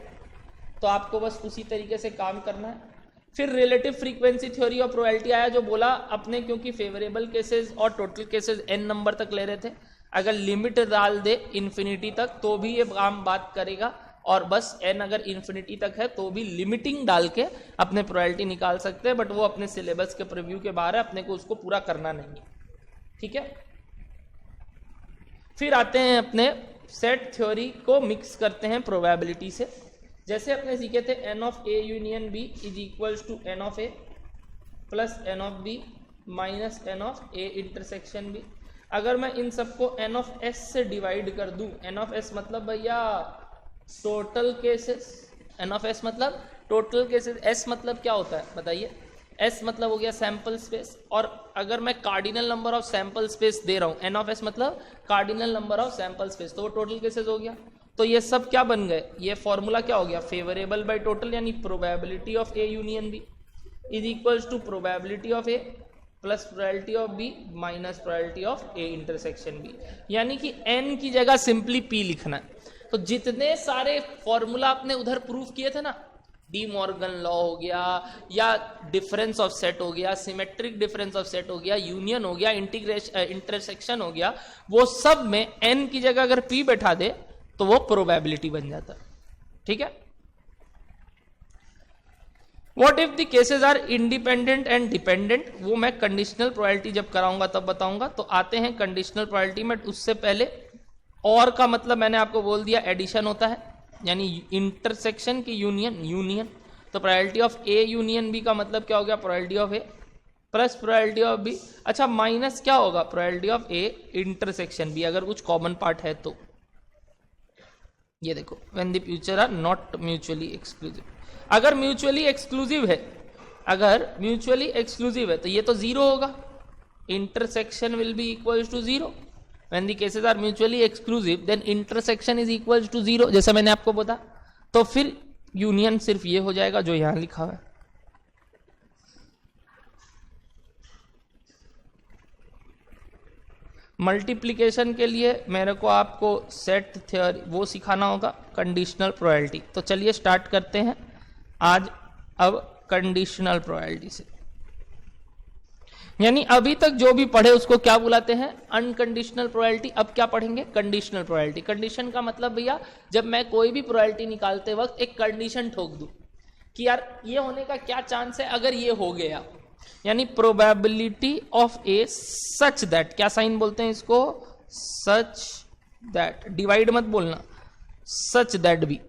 तो आपको बस उसी तरीके से काम करना है। फिर रिलेटिव फ्रीक्वेंसी थ्योरी और प्रोबेबिलिटी आया, जो बोला अपने क्योंकि फेवरेबल केसेस और टोटल केसेस n नंबर तक ले रहे थे, अगर लिमिट डाल दे इन्फिनिटी तक तो भी ये काम बात करेगा, और बस n अगर इन्फिनिटी तक है तो भी लिमिटिंग डाल के अपने प्रोबेबिलिटी निकाल सकते हैं, बट वो अपने सिलेबस के प्रीव्यू के बाहर है, अपने को उसको पूरा करना नहीं है। ठीक है। फिर आते हैं अपने सेट थ्योरी को मिक्स करते हैं प्रोबेबिलिटी से। जैसे अपने सीखे थे n of a union b is equals to n of a plus n of b minus n of a intersection b। अगर मैं इन सबको n ऑफ s से डिवाइड कर दूं, n ऑफ s मतलब भैया total cases, n of s मतलब टोटल केसेस, s मतलब क्या होता है बताइए, s मतलब हो गया सैंपल स्पेस, और अगर मैं cardinal number of sample space दे रहा हूं, n ऑफ s मतलब cardinal number of sample space, तो वो टोटल केसेस हो गया। तो ये सब क्या बन गए, ये फॉर्मूला क्या हो गया, फेवरेबल बाय टोटल, यानी probability of A union B is equals to probability of A plus probability of B minus probability of A intersection B, यानी कि n की जगह सिंपली p लिखना है। तो जितने सारे फॉर्मूला आपने उधर प्रूफ किए थे ना, डी मॉर्गन लॉ हो गया, या डिफरेंस ऑफ सेट हो गया, सिमेट्रिक डिफरेंस ऑफ सेट हो गया, यूनियन हो गया, इंटरसेक्शन हो गया, वो सब में n की जगह अगर p बैठा दे तो वो प्रोबेबिलिटी बन जाता है। ठीक है। What if the cases are independent and dependent, वो मैं कंडीशनल प्रोबेबिलिटी जब कराऊंगा तब बताऊंगा। तो आते हैं कंडीशनल प्रोबेबिलिटी में, उससे पहले और का मतलब मैंने आपको बोल दिया एडिशन होता है, यानी इंटरसेक्शन की यूनियन। तो probability of A union B का मतलब क्या हो गया, probability of A plus probability of B, अच्छा माइनस क्या होगा, probability of A intersection B, अगर कुछ कॉमन पार्ट है तो। ये देखो, when the future are not mutually exclusive, अगर म्यूचुअली एक्सक्लूसिव है, अगर म्यूचुअली एक्सक्लूसिव है तो ये तो जीरो होगा, intersection will be equals to zero. When the cases are mutually exclusive then intersection is equals to zero, जैसा मैंने आपको बताया। तो फिर यूनियन सिर्फ ये हो जाएगा जो यहां लिखा हुआ है। मल्टीप्लिकेशन के लिए मेरे को आपको सेट थ्योरी वो सिखाना होगा, कंडीशनल प्रोबेबिलिटी। तो चलिए स्टार्ट करते हैं आज अब कंडीशनल प्रोबेबिलिटी से, यानी अभी तक जो भी पढ़े उसको क्या बुलाते हैं, अनकंडीशनल प्रोबेबिलिटी। अब क्या पढ़ेंगे, कंडीशनल प्रोबेबिलिटी। कंडीशन का मतलब भैया जब मैं कोई भी प्रोबेबिलिटी निकालते वक्त एक कंडीशन ठोक दूं कि यार ये होने का क्या चांस है अगर ये हो गया, यानी probability of A such that, क्या साइन बोलते हैं इसको, सच दैट, डिवाइड मत बोलना, सच दैट बी।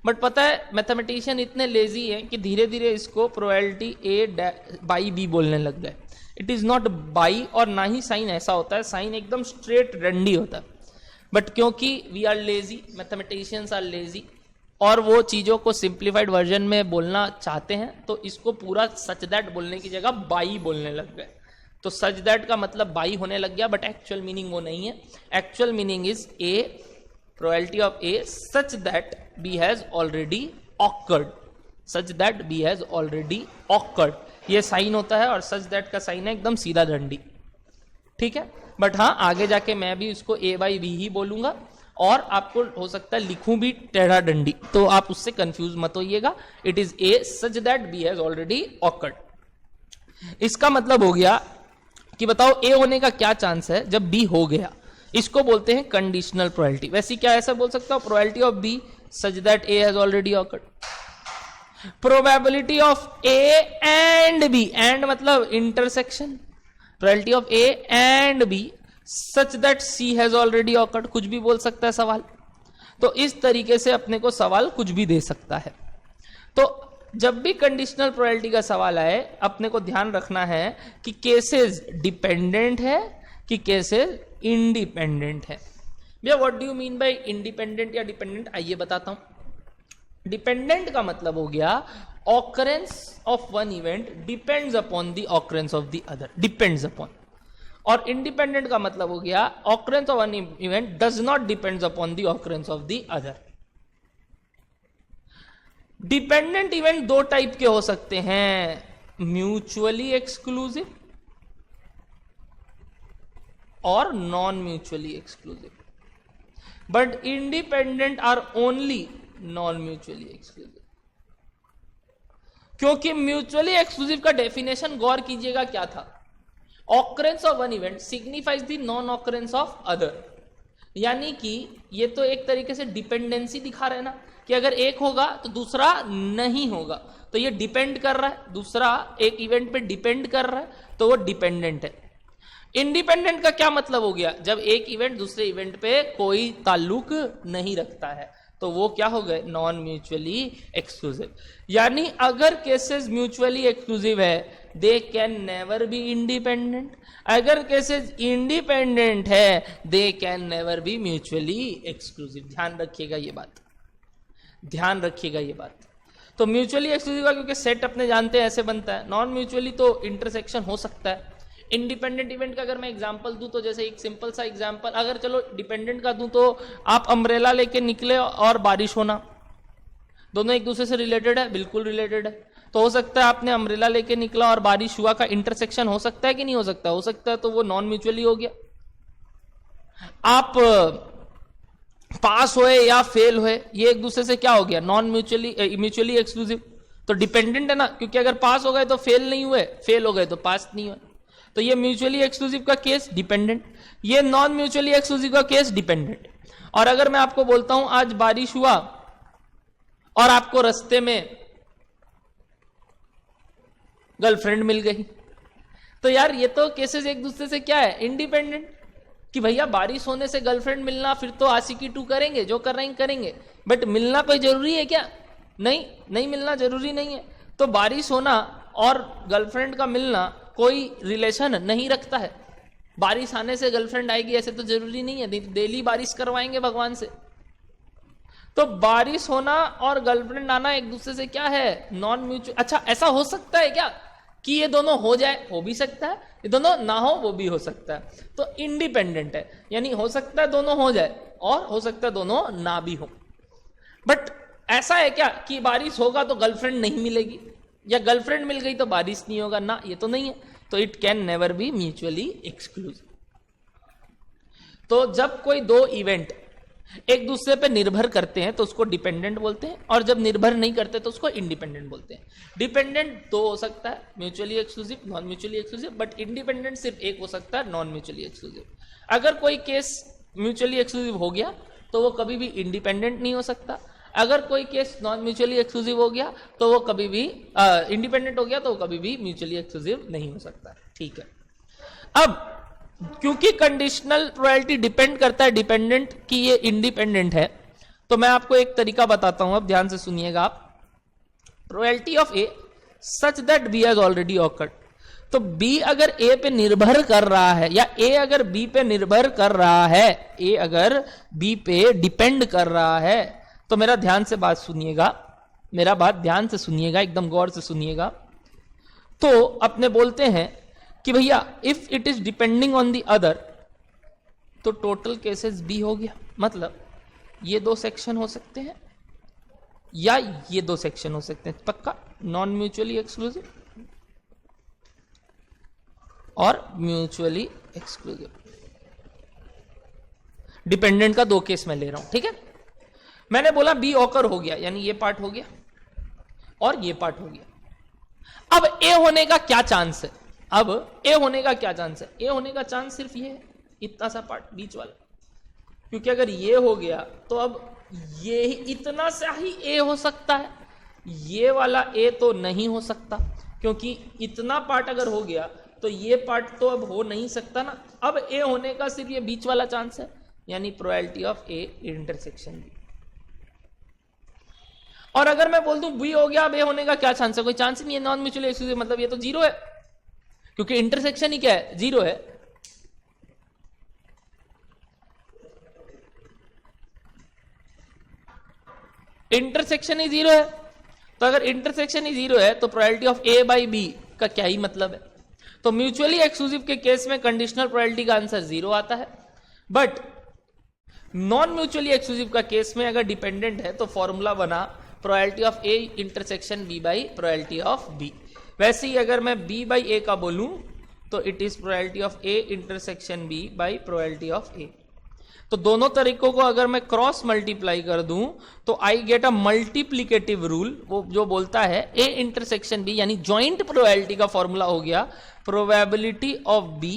बट पता है मैथमेटिशियन इतने लेजी हैं कि धीरे धीरे इसको प्रोबेबिलिटी ए बाई बी बोलने लग गए। इट इज नॉट बाई, और ना ही साइन ऐसा होता है, साइन एकदम स्ट्रेट रंडी होता है। बट क्योंकि we are lazy, mathematicians are lazy, और वो चीजों को सिंप्लीफाइड वर्जन में बोलना चाहते हैं, तो इसको पूरा सच दैट बोलने की जगह बाई बोलने लग गए। तो सच दैट का मतलब बाई होने लग गया, बट एक्चुअल मीनिंग वो नहीं है। Actual meaning is A probability of A such that B has already occurred, such that B has already occurred, ये साइन होता है, और सच दैट का साइन है एकदम सीधा डंडी। ठीक है। बट हाँ, आगे जाके मैं भी इसको ए बाई बी ही बोलूंगा, और आपको हो सकता है लिखूं भी टेढ़ा डंडी, तो आप उससे कंफ्यूज मत होइएगा। It is A such that B has already occurred. इसका मतलब हो गया कि बताओ ए होने का क्या चांस है जब बी हो गया, इसको बोलते हैं कंडीशनल प्रोबेबिलिटी। वैसे क्या ऐसा बोल सकता हूं, probability of B such that A has already occurred, probability of A and B, and मतलब intersection, probability of A and B such that C has already occurred, कुछ भी बोल सकता है सवाल। तो इस तरीके से अपने को सवाल कुछ भी दे सकता है। तो जब भी कंडीशनल प्रोबेबिलिटी का सवाल आए, अपने को ध्यान रखना है कि केसेस डिपेंडेंट है कि केसेस इंडिपेंडेंट है। भैया what do you mean by independent या डिपेंडेंट, आइए बताता हूं। डिपेंडेंट का मतलब हो गया occurrence of one event depends upon the occurrence of the other, depends upon. और इंडिपेंडेंट का मतलब हो गया occurrence of one event does not depends upon the occurrence of the other. Dependent event दो टाइप के हो सकते हैं, म्यूचुअली एक्सक्लूसिव और non mutually exclusive. But independent are only non mutually exclusive. क्योंकि म्यूचुअली एक्सक्लूसिव का डेफिनेशन गौर कीजिएगा क्या था, occurrence of one event signifies the non occurrence of other, यानी कि ये तो एक तरीके से डिपेंडेंसी दिखा रहे हैं ना, कि अगर एक होगा तो दूसरा नहीं होगा, तो ये डिपेंड कर रहा है, दूसरा एक इवेंट पे डिपेंड कर रहा है, तो वो डिपेंडेंट है। इंडिपेंडेंट का क्या मतलब हो गया? जब एक इवेंट दूसरे इवेंट पे कोई ताल्लुक नहीं रखता है तो वो क्या हो गए? Non mutually exclusive. यानी अगर केसेस म्यूचुअली एक्सक्लूसिव है they can never be independent, अगर केसेस इंडिपेंडेंट है they can never be mutually exclusive. ध्यान रखिएगा ये बात, ध्यान रखिएगा ये बात। तो म्यूचुअली एक्सक्लूसिव का क्योंकि सेट अपने जानते हैं ऐसे बनता है, नॉन म्यूचुअली तो इंटरसेक्शन हो सकता है। इंडिपेंडेंट इवेंट का अगर मैं एग्जांपल दूं तो जैसे एक सिंपल सा एग्जांपल, अगर चलो डिपेंडेंट का दूं तो आप अम्ब्रेला लेके निकले और बारिश होना, दोनों एक दूसरे से रिलेटेड है, बिल्कुल रिलेटेड है। तो हो सकता है आपने अम्ब्रेला लेके निकला और बारिश हुआ का इंटरसेक्शन हो सकता है कि नहीं हो सकता? हो सकता है, तो वो नॉन म्यूचुअली हो गया। आप पास होए या फेल होए, ये एक दूसरे से क्या हो गया? Non mutually exclusive. तो डिपेंडेंट है ना, क्योंकि अगर पास हो गए तो फेल नहीं हुए, फेल हो गए तो पास नहीं हुए। तो ये म्यूचुअली एक्सक्लूसिव का केस डिपेंडेंट, ये नॉन म्यूचुअली एक्सक्लूसिव का केस डिपेंडेंट। और अगर मैं आपको बोलता हूं आज बारिश हुआ और आपको रास्ते में गर्लफ्रेंड मिल गई, तो यार ये तो केसेस एक दूसरे से क्या है? इंडिपेंडेंट। कि भैया बारिश होने से गर्लफ्रेंड मिलना, फिर तो आशिकी 2 करेंगे, जो कर रहे हैं करेंगे, बट मिलना कोई जरूरी है क्या? नहीं, नहीं मिलना जरूरी नहीं है। तो बारिश होना और गर्लफ्रेंड का मिलना कोई रिलेशन नहीं रखता है। बारिश आने से गर्लफ्रेंड आएगी ऐसे तो जरूरी नहीं है, डेली बारिश करवाएंगे भगवान से। तो बारिश होना और गर्लफ्रेंड आना एक दूसरे से क्या है? Non mutual. अच्छा, ऐसा हो सकता है क्या कि ये दोनों हो जाए? हो भी सकता है, ये दोनों ना हो वो भी हो सकता है। तो इंडिपेंडेंट है, यानी हो सकता है दोनों हो जाए और हो सकता है दोनों ना भी हो। बट ऐसा है क्या कि बारिश होगा तो गर्लफ्रेंड नहीं मिलेगी, या गर्लफ्रेंड मिल गई तो बारिश नहीं होगा? ना, ये तो नहीं है। तो it can never be mutually exclusive. तो जब कोई दो इवेंट एक दूसरे पे निर्भर करते हैं तो उसको डिपेंडेंट बोलते हैं, और जब निर्भर नहीं करते तो उसको इंडिपेंडेंट बोलते हैं। डिपेंडेंट दो हो सकता है, mutually exclusive, non mutually exclusive, but independent सिर्फ एक हो सकता है, नॉन म्यूचुअली एक्सक्लूसिव। अगर कोई केस म्यूचुअली एक्सक्लूसिव हो गया तो वो कभी भी इंडिपेंडेंट नहीं हो सकता। अगर कोई केस नॉन म्यूचुअली एक्सक्लूसिव हो गया तो वो कभी भी इंडिपेंडेंट हो गया तो वो कभी भी म्यूचुअली एक्सक्लूसिव नहीं हो सकता। ठीक है, अब क्योंकि कंडीशनल प्रोबेबिलिटी डिपेंड करता है डिपेंडेंट कि ये इंडिपेंडेंट है, तो मैं आपको एक तरीका बताता हूं, अब ध्यान से सुनिएगा आप। Probability of A such that B has already occurred. तो बी अगर ए पे निर्भर कर रहा है या ए अगर बी पे निर्भर कर रहा है, ए अगर बी पे डिपेंड कर रहा है, तो मेरा ध्यान से बात सुनिएगा, मेरा बात ध्यान से सुनिएगा, एकदम गौर से सुनिएगा। तो अपने बोलते हैं कि भैया if it is depending on the other, तो टोटल केसेस बी हो गया। मतलब ये दो सेक्शन हो सकते हैं या ये दो सेक्शन हो सकते हैं, पक्का नॉन म्यूचुअली एक्सक्लूसिव और म्यूचुअली एक्सक्लूसिव। डिपेंडेंट का दो केस मैं ले रहा हूं, ठीक है। मैंने बोला बी ऑकर हो गया, यानी ये पार्ट हो गया और ये पार्ट हो गया। अब ए होने का क्या चांस है? अब ए होने का क्या चांस है? ए होने का चांस सिर्फ ये है, इतना सा पार्ट बीच वाला, क्योंकि अगर ये हो गया तो अब ये इतना सा ही ए हो सकता है, ये वाला ए तो नहीं हो सकता, क्योंकि इतना पार्ट अगर हो गया तो ये पार्ट तो अब हो नहीं सकता ना। अब ए होने का सिर्फ ये बीच वाला चांस है, यानी probability of A intersection B. और अगर मैं बोल दूं बी हो गया, अब ए होने का क्या चांस है? कोई चांस ही नहीं है, नॉन म्यूचुअली एक्सक्लूसिव, मतलब ये तो जीरो है, क्योंकि इंटरसेक्शन ही क्या है? जीरो है। इंटरसेक्शन ही जीरो है, तो अगर इंटरसेक्शन ही जीरो है तो probability of A by B का क्या ही मतलब है? तो म्यूचुअली एक्सक्लूसिव के केस में कंडीशनल प्रोबेबिलिटी का आंसर जीरो आता है, बट नॉन म्यूचुअली एक्सक्लूसिव का केस में अगर डिपेंडेंट है तो फॉर्मूला बना probability of A intersection B by probability of B. वैसे ही अगर मैं b बाई ए का बोलूं तो it is probability of a intersection b by probability of a। तो दोनों तरीकों को अगर मैं क्रॉस मल्टीप्लाई कर दूं तो I get a multiplicative rule, वो जो बोलता है a इंटरसेक्शन b, यानी ज्वाइंट प्रोबेबिलिटी का फॉर्मूला हो गया probability of b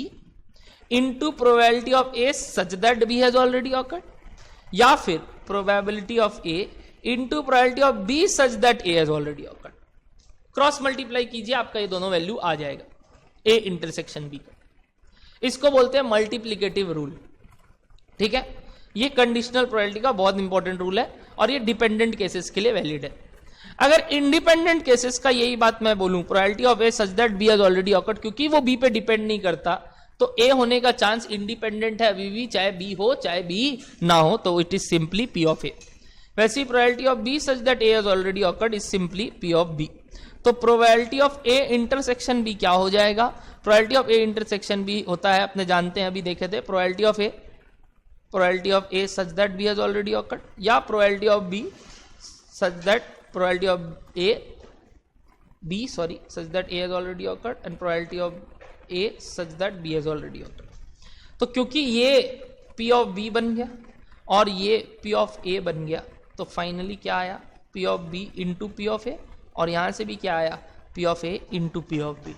into probability of a such that b has already occurred, या फिर probability of a into probability of b such that a has already awkward. Cross multiply कीजिए, आपका ये दोनों value आ जाएगा, ए इंटरसेक्शन बी का। इसको बोलते हैं मल्टीप्लिकेटिव रूल। ठीक है, ये कंडीशनल प्रोबेबिलिटी का बहुत इंपॉर्टेंट रूल है और ये डिपेंडेंट केसेस के लिए वैलिड है। अगर इंडिपेंडेंट केसेस का यही बात मैं बोलूं, probability of A such that B has already occurred, क्योंकि वो बी पे डिपेंड नहीं करता तो ए होने का चांस इंडिपेंडेंट है अभी भी, चाहे बी हो चाहे बी ना हो, तो it is simply P of A. वैसी probability of B such that A has already occurred is simply P of B. तो probability of A intersection B क्या हो जाएगा? Probability of A intersection B होता है, अपने जानते हैं, अभी देखे थे, probability of A such that B has already occurred, या probability of B such that probability of A B sorry such that A has already occurred and probability of A such that B has already occurred. तो क्योंकि ये P of B बन गया और ये P of ए बन गया, तो फाइनली क्या आया? P of B into P of A, और यहां से भी क्या आया? P of A into P of B,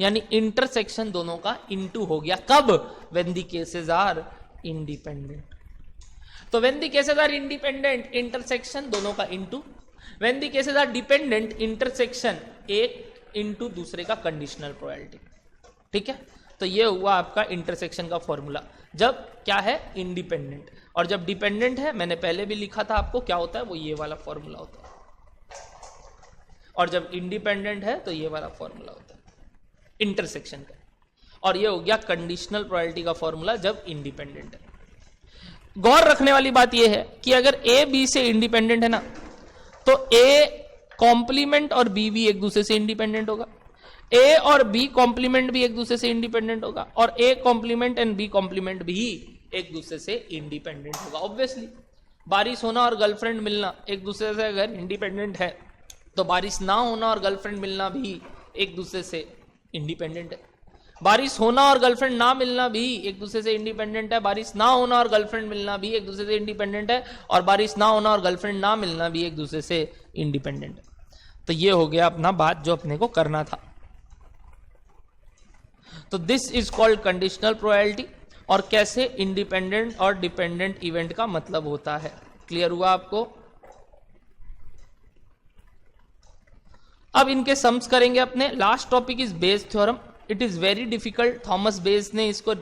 यानी इंटरसेक्शन दोनों का इंटू हो गया। कब? When the cases are independent. तो when the cases are independent, intersection दोनों का into. When the cases are dependent, intersection एक इंटू दूसरे का कंडीशनल प्रोबेबिलिटी। ठीक है, तो ये हुआ आपका इंटरसेक्शन का फॉर्मूला जब क्या है? इंडिपेंडेंट। और जब डिपेंडेंट है, मैंने पहले भी लिखा था आपको, क्या होता है? वो ये वाला फॉर्मूला होता है। और जब इंडिपेंडेंट है तो ये वाला फॉर्मूला होता है इंटरसेक्शन का। और ये हो गया कंडीशनल प्रोबेबिलिटी का फॉर्मूला जब इंडिपेंडेंट है। गौर रखने वाली बात ये है कि अगर ए बी से इंडिपेंडेंट है ना, तो ए कॉम्प्लीमेंट और बी भी एक दूसरे से इंडिपेंडेंट होगा, ए और बी कॉम्प्लीमेंट भी एक दूसरे से इंडिपेंडेंट होगा, और A complement and B complement भी एक दूसरे से इंडिपेंडेंट होगा। ऑब्वियसली बारिश होना और गर्लफ्रेंड मिलना एक दूसरे से अगर इंडिपेंडेंट है, तो बारिश ना होना और गर्लफ्रेंड मिलना भी एक दूसरे से इंडिपेंडेंट है। बारिश होना और गर्लफ्रेंड ना मिलना भी एक दूसरे से इंडिपेंडेंट है, बारिश ना होना और गर्लफ्रेंड मिलना भी एक दूसरे से इंडिपेंडेंट है, और बारिश ना होना और गर्लफ्रेंड ना मिलना भी एक दूसरे से इंडिपेंडेंट है। तो ये हो गया अपना बात जो अपने को करना था। तो this is called conditional probability, और कैसे इंडिपेंडेंट और डिपेंडेंट इवेंट का मतलब होता है। क्लियर हुआ आपको? अब इनके सम्स करेंगे अपने। Last topic is Bayes theorem. It is very difficult. Thomas base ने इसको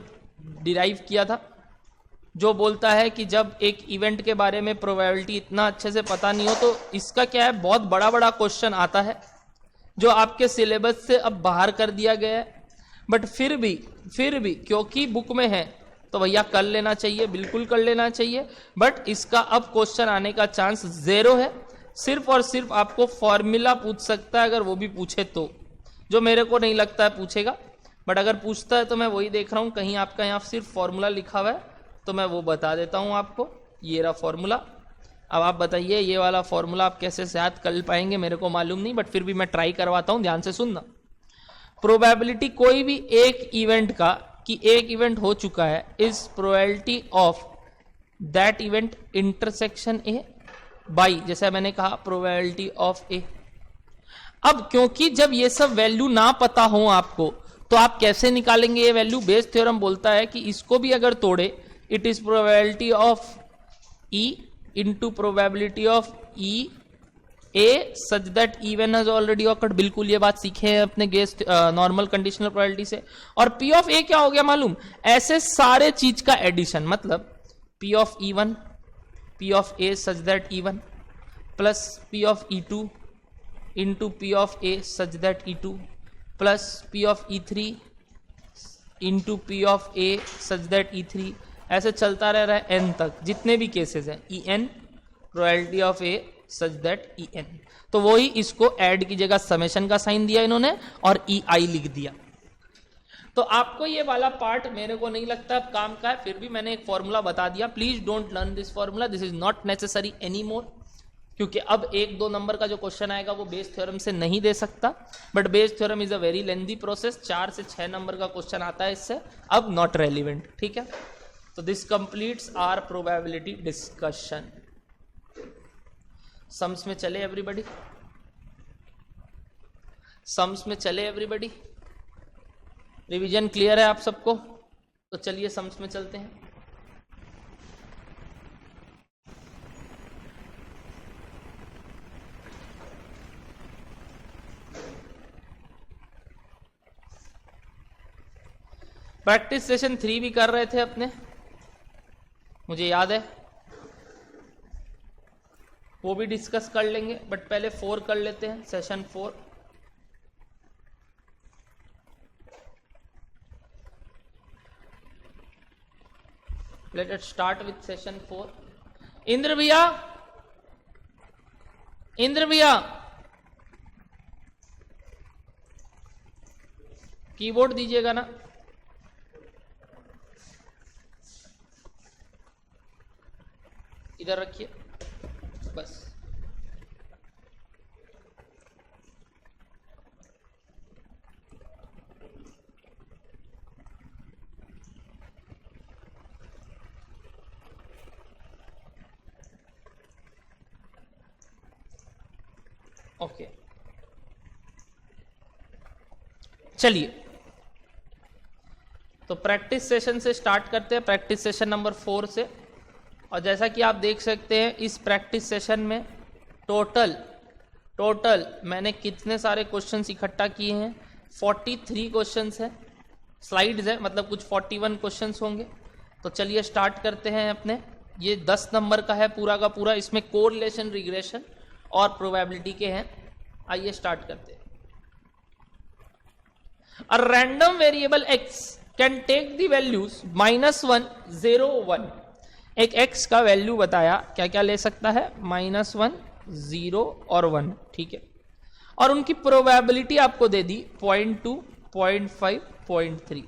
डिराइव किया था, जो बोलता है कि जब एक इवेंट के बारे में प्रोबेबिलिटी इतना अच्छे से पता नहीं हो, तो इसका क्या है, बहुत बड़ा बड़ा क्वेश्चन आता है जो आपके सिलेबस से अब बाहर कर दिया गया है। बट फिर भी क्योंकि बुक में है तो भैया कर लेना चाहिए, बिल्कुल कर लेना चाहिए। बट इसका अब क्वेश्चन आने का चांस 0 है। सिर्फ और सिर्फ आपको फॉर्मूला पूछ सकता है, अगर वो भी पूछे तो, जो मेरे को नहीं लगता है पूछेगा। बट अगर पूछता है तो मैं वही देख रहा हूं, कहीं आपका यहाँ सिर्फ फॉर्मूला लिखा हुआ है तो मैं वो बता देता हूं आपको। ये रहा फॉर्मूला। अब आप बताइए ये वाला फॉर्मूला आप कैसे याद कर पाएंगे, मेरे को मालूम नहीं, बट फिर भी मैं ट्राई करवाता हूं, ध्यान से सुनना। प्रोबेबिलिटी कोई भी एक इवेंट का, कि एक इवेंट हो चुका है, is probability of that event intersection A by, जैसे मैंने कहा, प्रोबेबिलिटी ऑफ ए। अब क्योंकि जब ये सब वैल्यू ना पता हो आपको, तो आप कैसे निकालेंगे ये वैल्यू? बेस थ्योरम बोलता है कि इसको भी अगर तोड़े, it is probability of E into probability of E A such that even has already awkward. बिल्कुल ये बात सीखे हैं अपने गेस्ट नॉर्मल कंडीशनल प्रोबेबिलिटी से। और पी ऑफ ए क्या हो गया मालूम? ऐसे सारे चीज का एडिशन, मतलब पी ऑफ ई1 P of A such that ई1 प्लस पी ऑफ ई2 into P of A such that ई2 प्लस पी ऑफ ई3 into P of A such that ई3, ऐसे चलता रह रहा है एन तक, जितने भी केसेस हैं। E N probability of A such that E N. तो वही इसको ऐड की जगह समेशन का साइन दिया इन्होंने और ई आई लिख दिया। तो आपको ये वाला पार्ट मेरे को नहीं लगता अब काम का है, फिर भी मैंने एक फॉर्मूला बता दिया। Please don't learn this formula, this is not necessary any more, क्योंकि अब 1-2 नंबर का जो क्वेश्चन आएगा वो बेस थ्योरम से नहीं दे सकता। But Bayes theorem is a very lengthy process, 4 से 6 नंबर का क्वेश्चन आता है इससे, अब नॉट रेलिवेंट। ठीक है, तो this completes our probability discussion. Sums में चले एवरीबॉडी, सम्स में चले एवरीबॉडी। रिवीजन क्लियर है आप सबको? तो चलिए सम्स में चलते हैं। प्रैक्टिस सेशन 3 भी कर रहे थे अपने, मुझे याद है, वो भी डिस्कस कर लेंगे, बट पहले 4 कर लेते हैं, session 4। Let us start with session 4। Indra भैया, इंद्र भैया, कीबोर्ड दीजिएगा ना। इधर रखिए बस। ओके, चलिए तो प्रैक्टिस सेशन से स्टार्ट करते हैं, प्रैक्टिस सेशन नंबर 4 से। और जैसा कि आप देख सकते हैं इस प्रैक्टिस सेशन में टोटल मैंने कितने सारे क्वेश्चंस इकट्ठा किए हैं, 43 क्वेश्चंस हैं, स्लाइड्स है, मतलब कुछ 41 क्वेश्चंस होंगे। तो चलिए स्टार्ट करते हैं अपने। ये 10 नंबर का है पूरा का पूरा, इसमें कोरिलेशन, रिग्रेशन और प्रोबेबिलिटी के हैं। आइए स्टार्ट करते हैं। A random variable x can take the values -1, 0, 1। एक x का वैल्यू बताया, क्या क्या ले सकता है, -1, 0 और 1, ठीक है। और उनकी प्रोबेबिलिटी आपको दे दी 0.2, 0.5, 0.3।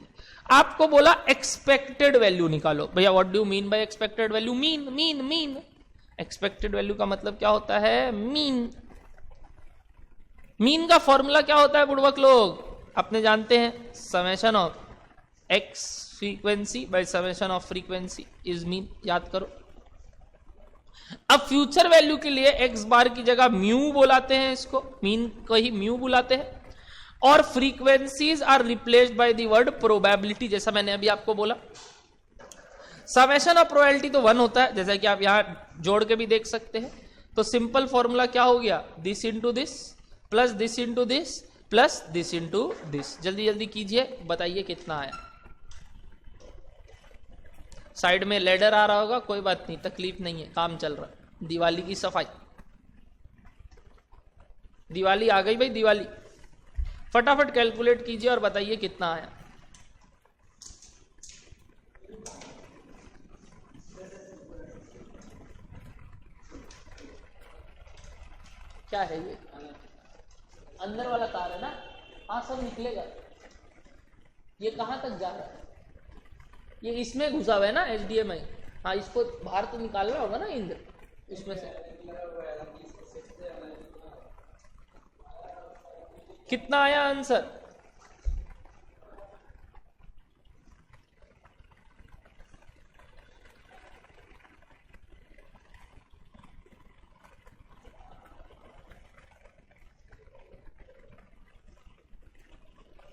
आपको बोला एक्सपेक्टेड वैल्यू निकालो। भैया what do you mean bye expected value? Mean. Expected value का मतलब क्या होता है? मीन का फॉर्मूला क्या होता है बुड़बक लोग? अपने जानते हैं, summation of x frequency by summation of frequency is mean. याद करो। अब फ्यूचर वैल्यू के लिए एक्स बार की जगह म्यू बुलाते हैं, इसको मीन को ही म्यू बुलाते हैं। और frequencies are replaced by the word probability, जैसा मैंने अभी आपको बोला। समेशन ऑफ प्रोबेबिलिटी तो 1 होता है, जैसा कि आप यहां जोड़ के भी देख सकते हैं। तो सिंपल फॉर्मूला क्या हो गया? This into this plus this into this plus this into this. जल्दी जल्दी कीजिए, बताइए कितना आया। साइड में लेडर आ रहा होगा, कोई बात नहीं, तकलीफ नहीं है, काम चल रहा है। दिवाली की सफाई, दिवाली आ गई भाई, दिवाली। फटाफट कैलकुलेट कीजिए और बताइए कितना आया। क्या है ये? अंदर वाला तार है ना? हाँ, सब निकलेगा। ये कहां तक जा रहा है? ये इसमें घुसा हुआ है ना, HDMI। हाँ, इसको बाहर तो निकालना होगा ना इंद्र, इसमें से। कितना आया आंसर?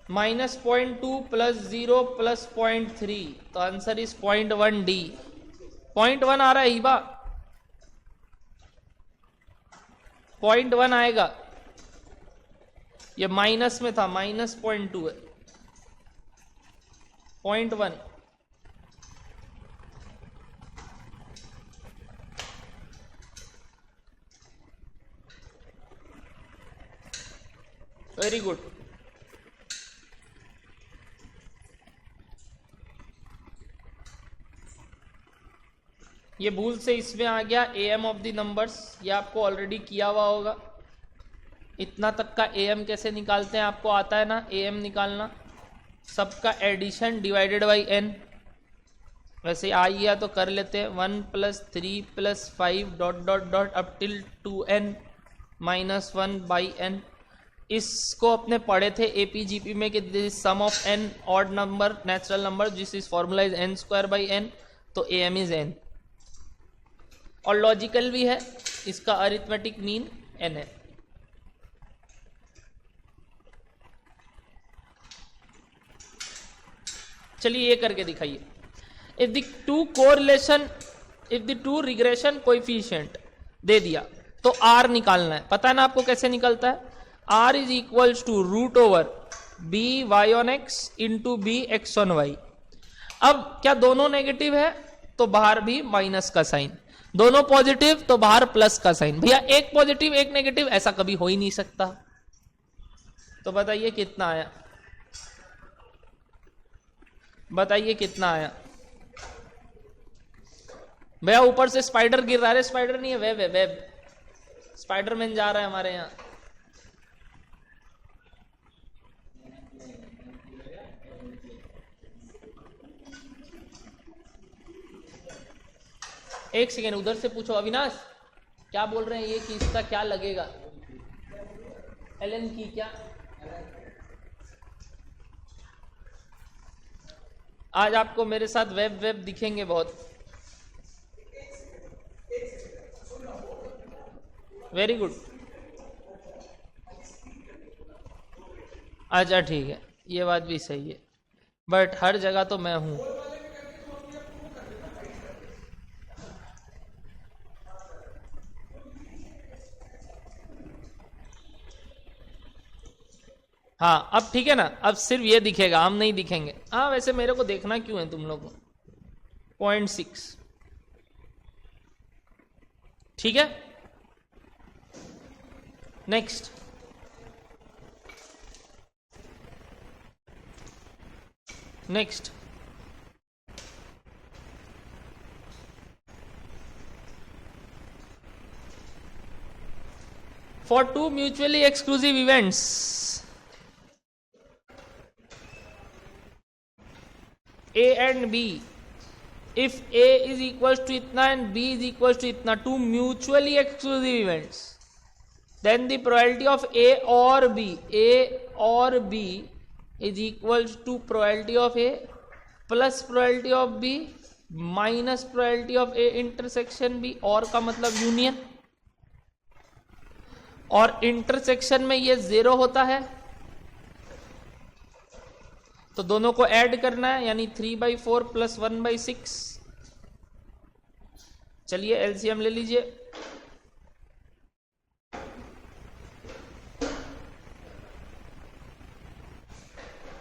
-0.2 प्लस 0 प्लस 0.3, तो आंसर इज 0.1 D। 0.1 आ रहा है हीबा, 0.1 आएगा। ये माइनस में था, -0.2 है, 0.1। Very good. ये भूल से इसमें आ गया AM ऑफ द नंबर्स, ये आपको ऑलरेडी किया हुआ होगा। इतना तक का AM कैसे निकालते हैं, आपको आता है ना AM निकालना, सबका एडिशन डिवाइडेड बाई n। वैसे आ गया तो कर लेते हैं, 1 + 3 + 5 ... up till 2n - 1 by n। इसको अपने पढ़े थे APGP में कि this sum of n odd number natural number, जिस इज फॉर्मूला इज n²/n, तो AM इज n। और लॉजिकल भी है, इसका अरिथमेटिक मीन n है। चलिए ये करके दिखाइए। If the two regression coefficient दे दिया तो R निकालना है। पता है ना आपको कैसे निकलता है? R is equals to √/b y on x into b x on y। अब क्या दोनों नेगेटिव है तो बाहर भी माइनस का साइन, दोनों पॉजिटिव तो बाहर प्लस का साइन। भैया एक पॉजिटिव एक नेगेटिव ऐसा कभी हो ही नहीं सकता। तो बताइए कितना आया, बताइए कितना आया। भैया ऊपर से स्पाइडर गिर रहा है, स्पाइडर नहीं है, वेब है, वेब, स्पाइडरमैन जा रहा है हमारे यहाँ। एक सेकेंड उधर से पूछो, अविनाश क्या बोल रहे हैं ये कि इसका क्या लगेगा, एलन की क्या? आज आपको मेरे साथ वेब वेब दिखेंगे बहुत। वेरी गुड, अच्छा ठीक है, ये बात भी सही है, बट हर जगह तो मैं हूं। हाँ अब ठीक है ना, अब सिर्फ ये दिखेगा, हम नहीं दिखेंगे। हाँ वैसे मेरे को देखना क्यों है तुम लोगों को, 0.6 ठीक है। Next, next for two mutually exclusive events, A and B, if A is equals to itna and B is equals to itna, two mutually exclusive events, then the probability of A or B is equals to probability of A plus probability of B minus probability of A intersection B, और का मतलब union, और intersection में ये 0 होता है तो दोनों को ऐड करना है, यानी 3/4 प्लस 1/6। चलिए एलसीएम ले लीजिए,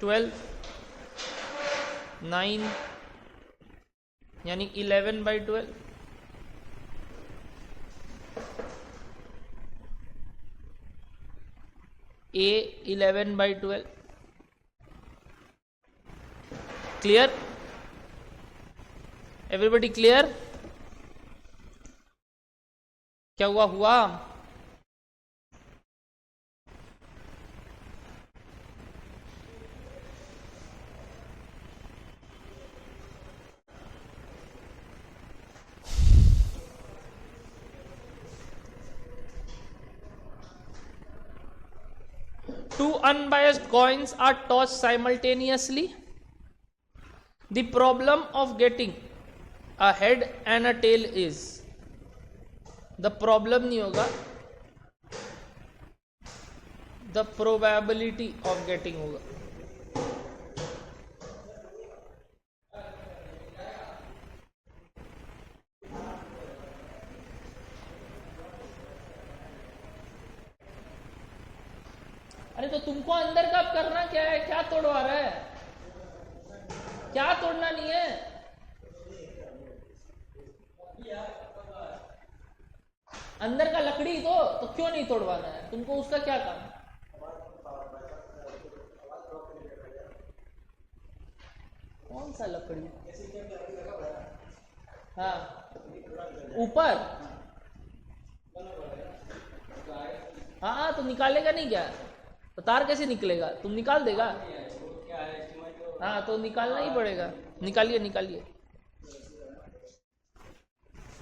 ट्वेल्व 9 यानी 11/12, A 11/12। Clear, everybody clear? क्या हुआ? Two unbiased coins are tossed simultaneously. The problem of getting a head and a tail is, the problem नहीं होगा, the probability of getting होगा। अरे तो तुमको अंदर का करना क्या है, क्या तोड़वा रहा है, क्या तोड़ना नहीं है? अंदर का लकड़ी तो क्यों नहीं तोड़वाना है तुमको, उसका क्या काम? कौन सा लकड़ी? हाँ ऊपर, हाँ तो निकालेगा नहीं क्या? तो तार कैसे निकलेगा, तुम निकाल देगा? हाँ तो निकालना ही पड़ेगा, निकालिए निकालिए।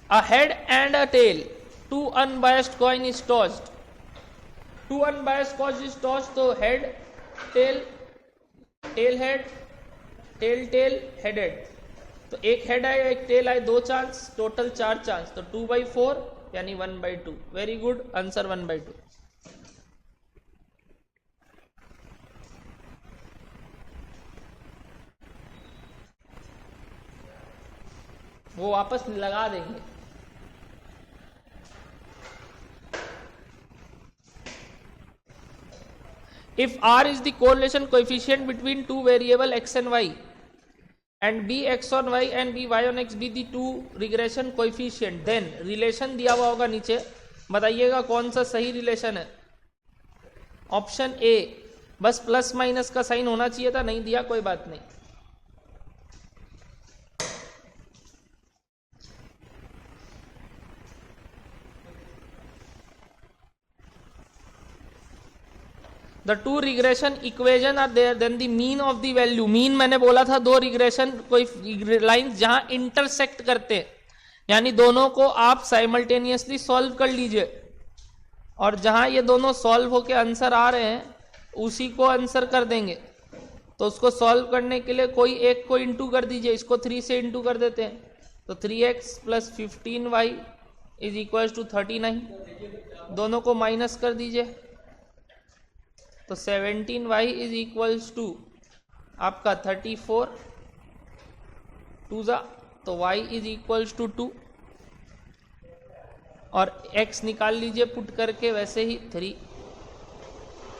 A head and a tail, two unbiased coin is tossed, two unbiased coin is tossed, तो head tail, tail head, tail tail, head head, तो एक हेड आए एक टेल आए, 2 चांस, टोटल 4 चांस, तो 2/4 यानी 1/2। Very good, answer 1/2। वो वापस लगा देंगे। If R is the correlation coefficient between two variable x and y, and b x on y and b y on x be the two regression coefficient, then relation दिया हुआ होगा नीचे, बताइएगा कौन सा सही रिलेशन है। ऑप्शन ए, बस प्लस माइनस का साइन होना चाहिए था, नहीं दिया कोई बात नहीं। The two regression equation are there, then the mean of the value, mean मैंने बोला था दो रिग्रेशन कोई लाइंस जहां इंटरसेक्ट करते हैं, यानी दोनों को आप साइमल्टेनियसली सॉल्व कर लीजिए, और जहां ये दोनों सॉल्व होके आंसर आ रहे हैं उसी को आंसर कर देंगे। तो उसको सॉल्व करने के लिए कोई एक को इंटू कर दीजिए, इसको 3 से इंटू कर देते हैं, तो 3x plus 15y is equal to 39, दोनों को माइनस कर दीजिए, तो 17y इज इक्वल्स टू आपका 34, 2 जा तो y इज इक्वल्स टू 2, और x निकाल लीजिए पुट करके वैसे ही 3,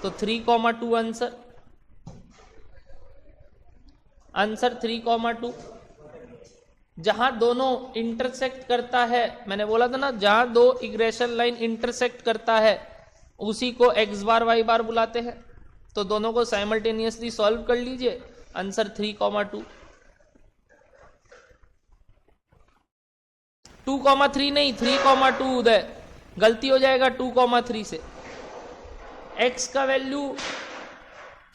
तो 3,2 आंसर, आंसर 3,2। जहां दोनों इंटरसेक्ट करता है, मैंने बोला था ना जहां दो इग्रेशन लाइन इंटरसेक्ट करता है उसी को x बार y बार बुलाते हैं, तो दोनों को साइमल्टेनियसली सॉल्व कर लीजिए, आंसर 3,2। 2,3 नहीं 3,2 उदय, गलती हो जाएगा 2,3 से। x का वैल्यू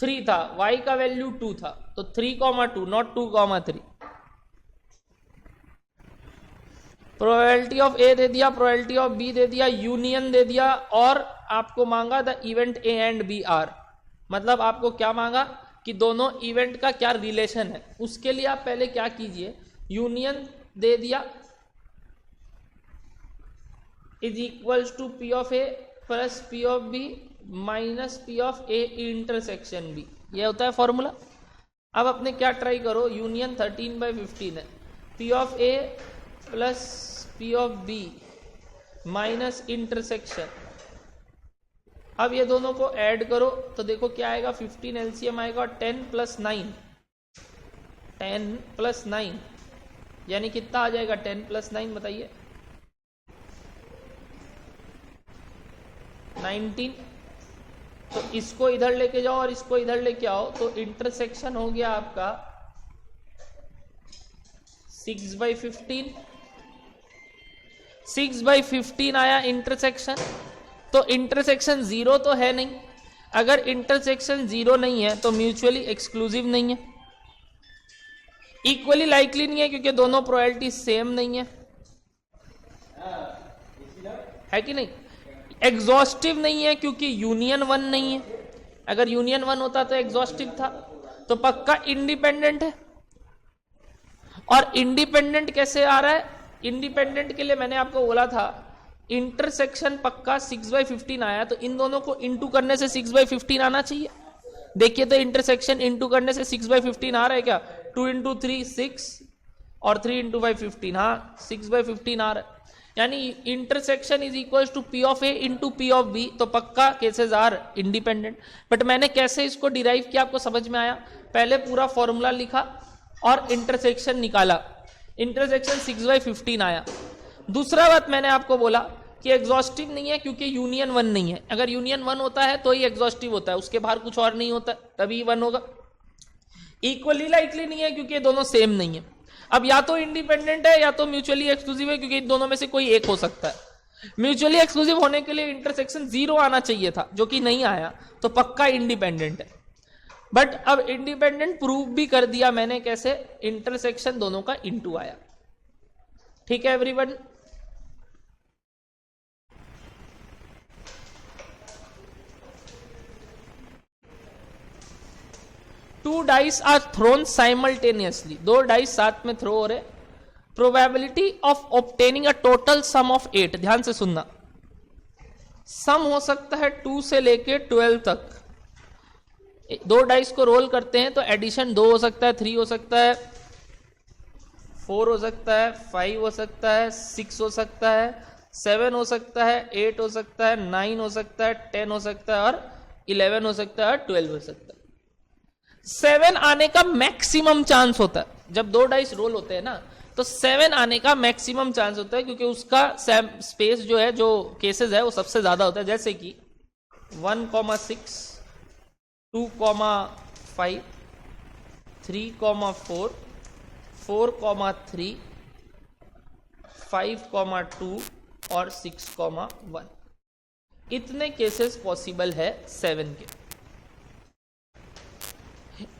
3 था, y का वैल्यू 2 था, तो 3,2 नॉट 2,3। प्रोबेबिलिटी ऑफ ए दे दिया, प्रोबेबिलिटी ऑफ बी दे दिया, यूनियन दे दिया, और आपको मांगा the event A and B are, मतलब आपको क्या मांगा कि दोनों इवेंट का क्या रिलेशन है। उसके लिए आप पहले क्या कीजिए, यूनियन दे दिया is equals to P of A plus P of B minus P of A intersection B, ये होता है फॉर्मूला। अब अपने क्या ट्राई करो, यूनियन 13/15 है, P of A plus P of B minus intersection, अब ये दोनों को ऐड करो तो देखो क्या आएगा, 15 एलसीएम आएगा, 10 प्लस 9, 10 प्लस 9 यानी कितना आ जाएगा, 10 प्लस 9 बताइए, 19। तो इसको इधर लेके जाओ और इसको इधर लेके आओ, तो इंटरसेक्शन हो गया आपका 6/15, 6/15 आया इंटरसेक्शन। तो इंटरसेक्शन 0 तो है नहीं, अगर इंटरसेक्शन 0 नहीं है तो म्यूचुअली एक्सक्लूसिव नहीं है, इक्वली लाइकली नहीं है क्योंकि दोनों प्रोबेबिलिटी सेम नहीं है कि नहीं, एग्जॉस्टिव नहीं है क्योंकि यूनियन 1 नहीं है, अगर यूनियन 1 होता तो एग्जॉस्टिव था, तो पक्का इंडिपेंडेंट है। और इंडिपेंडेंट कैसे आ रहा है, इंडिपेंडेंट के लिए मैंने आपको बोला था इंटरसेक्शन पक्का 6/15 आया, तो इन दोनों को इंटू करने से 6/15 आना चाहिए। देखिए तो इंटरसेक्शन इंटू करने से 6/15 आ रहा है क्या, 2 × 3 6 और 3 × 5 15, हाँ 6/15 आ रहा है, यानी intersection is equal to P of A into P of B, तो पक्का केसेस आर इंडिपेंडेंट। बट मैंने कैसे इसको डिराइव किया आपको समझ में आया, पहले पूरा फॉर्मूला लिखा और इंटरसेक्शन निकाला, इंटरसेक्शन 6/15 आया। दूसरा बात मैंने आपको बोला कि एग्जॉस्टिव नहीं है क्योंकि यूनियन 1 नहीं है, अगर यूनियन 1 होता है तो ही एग्जॉस्टिव होता है, उसके बाहर कुछ और नहीं होता तभी 1 होगा। इक्वली लाइकली नहीं है क्योंकि दोनों सेम नहीं है, अब या तो इंडिपेंडेंट है या तो म्यूचुअली एक्सक्लूसिव है, क्योंकि इन दोनों में से कोई एक हो सकता है। म्यूचुअली एक्सक्लूसिव होने के लिए इंटरसेक्शन 0 आना चाहिए था, जो कि नहीं आया, तो पक्का इंडिपेंडेंट है। बट अब इंडिपेंडेंट प्रूव भी कर दिया मैंने, कैसे, इंटरसेक्शन दोनों का इंटू आया। ठीक है everyone, two dice are thrown simultaneously, 2 dice साथ में थ्रो हो रहे, probability of obtaining a total sum of 8, ध्यान से सुनना, सम हो सकता है 2 से लेके 12 तक। 2 डाइस को रोल करते हैं तो एडिशन 2 हो सकता है, 3 हो सकता है, 4 हो सकता है, 5 हो सकता है, 6 हो सकता है, 7 हो सकता है, 8 हो सकता है, 9 हो सकता है, 10 हो सकता है और 11 हो सकता है और 12 हो सकता है। 7 आने का मैक्सिमम चांस होता है। जब 2 डाइस रोल होते हैं ना, तो 7 आने का मैक्सिमम चांस होता है, क्योंकि उसका स्पेस जो है, जो केसेस है, वो सबसे ज्यादा होता है। जैसे कि 1,6, 2,5, 3,4, 4,3, 5,2 और 6,1। इतने केसेस पॉसिबल है 7 के।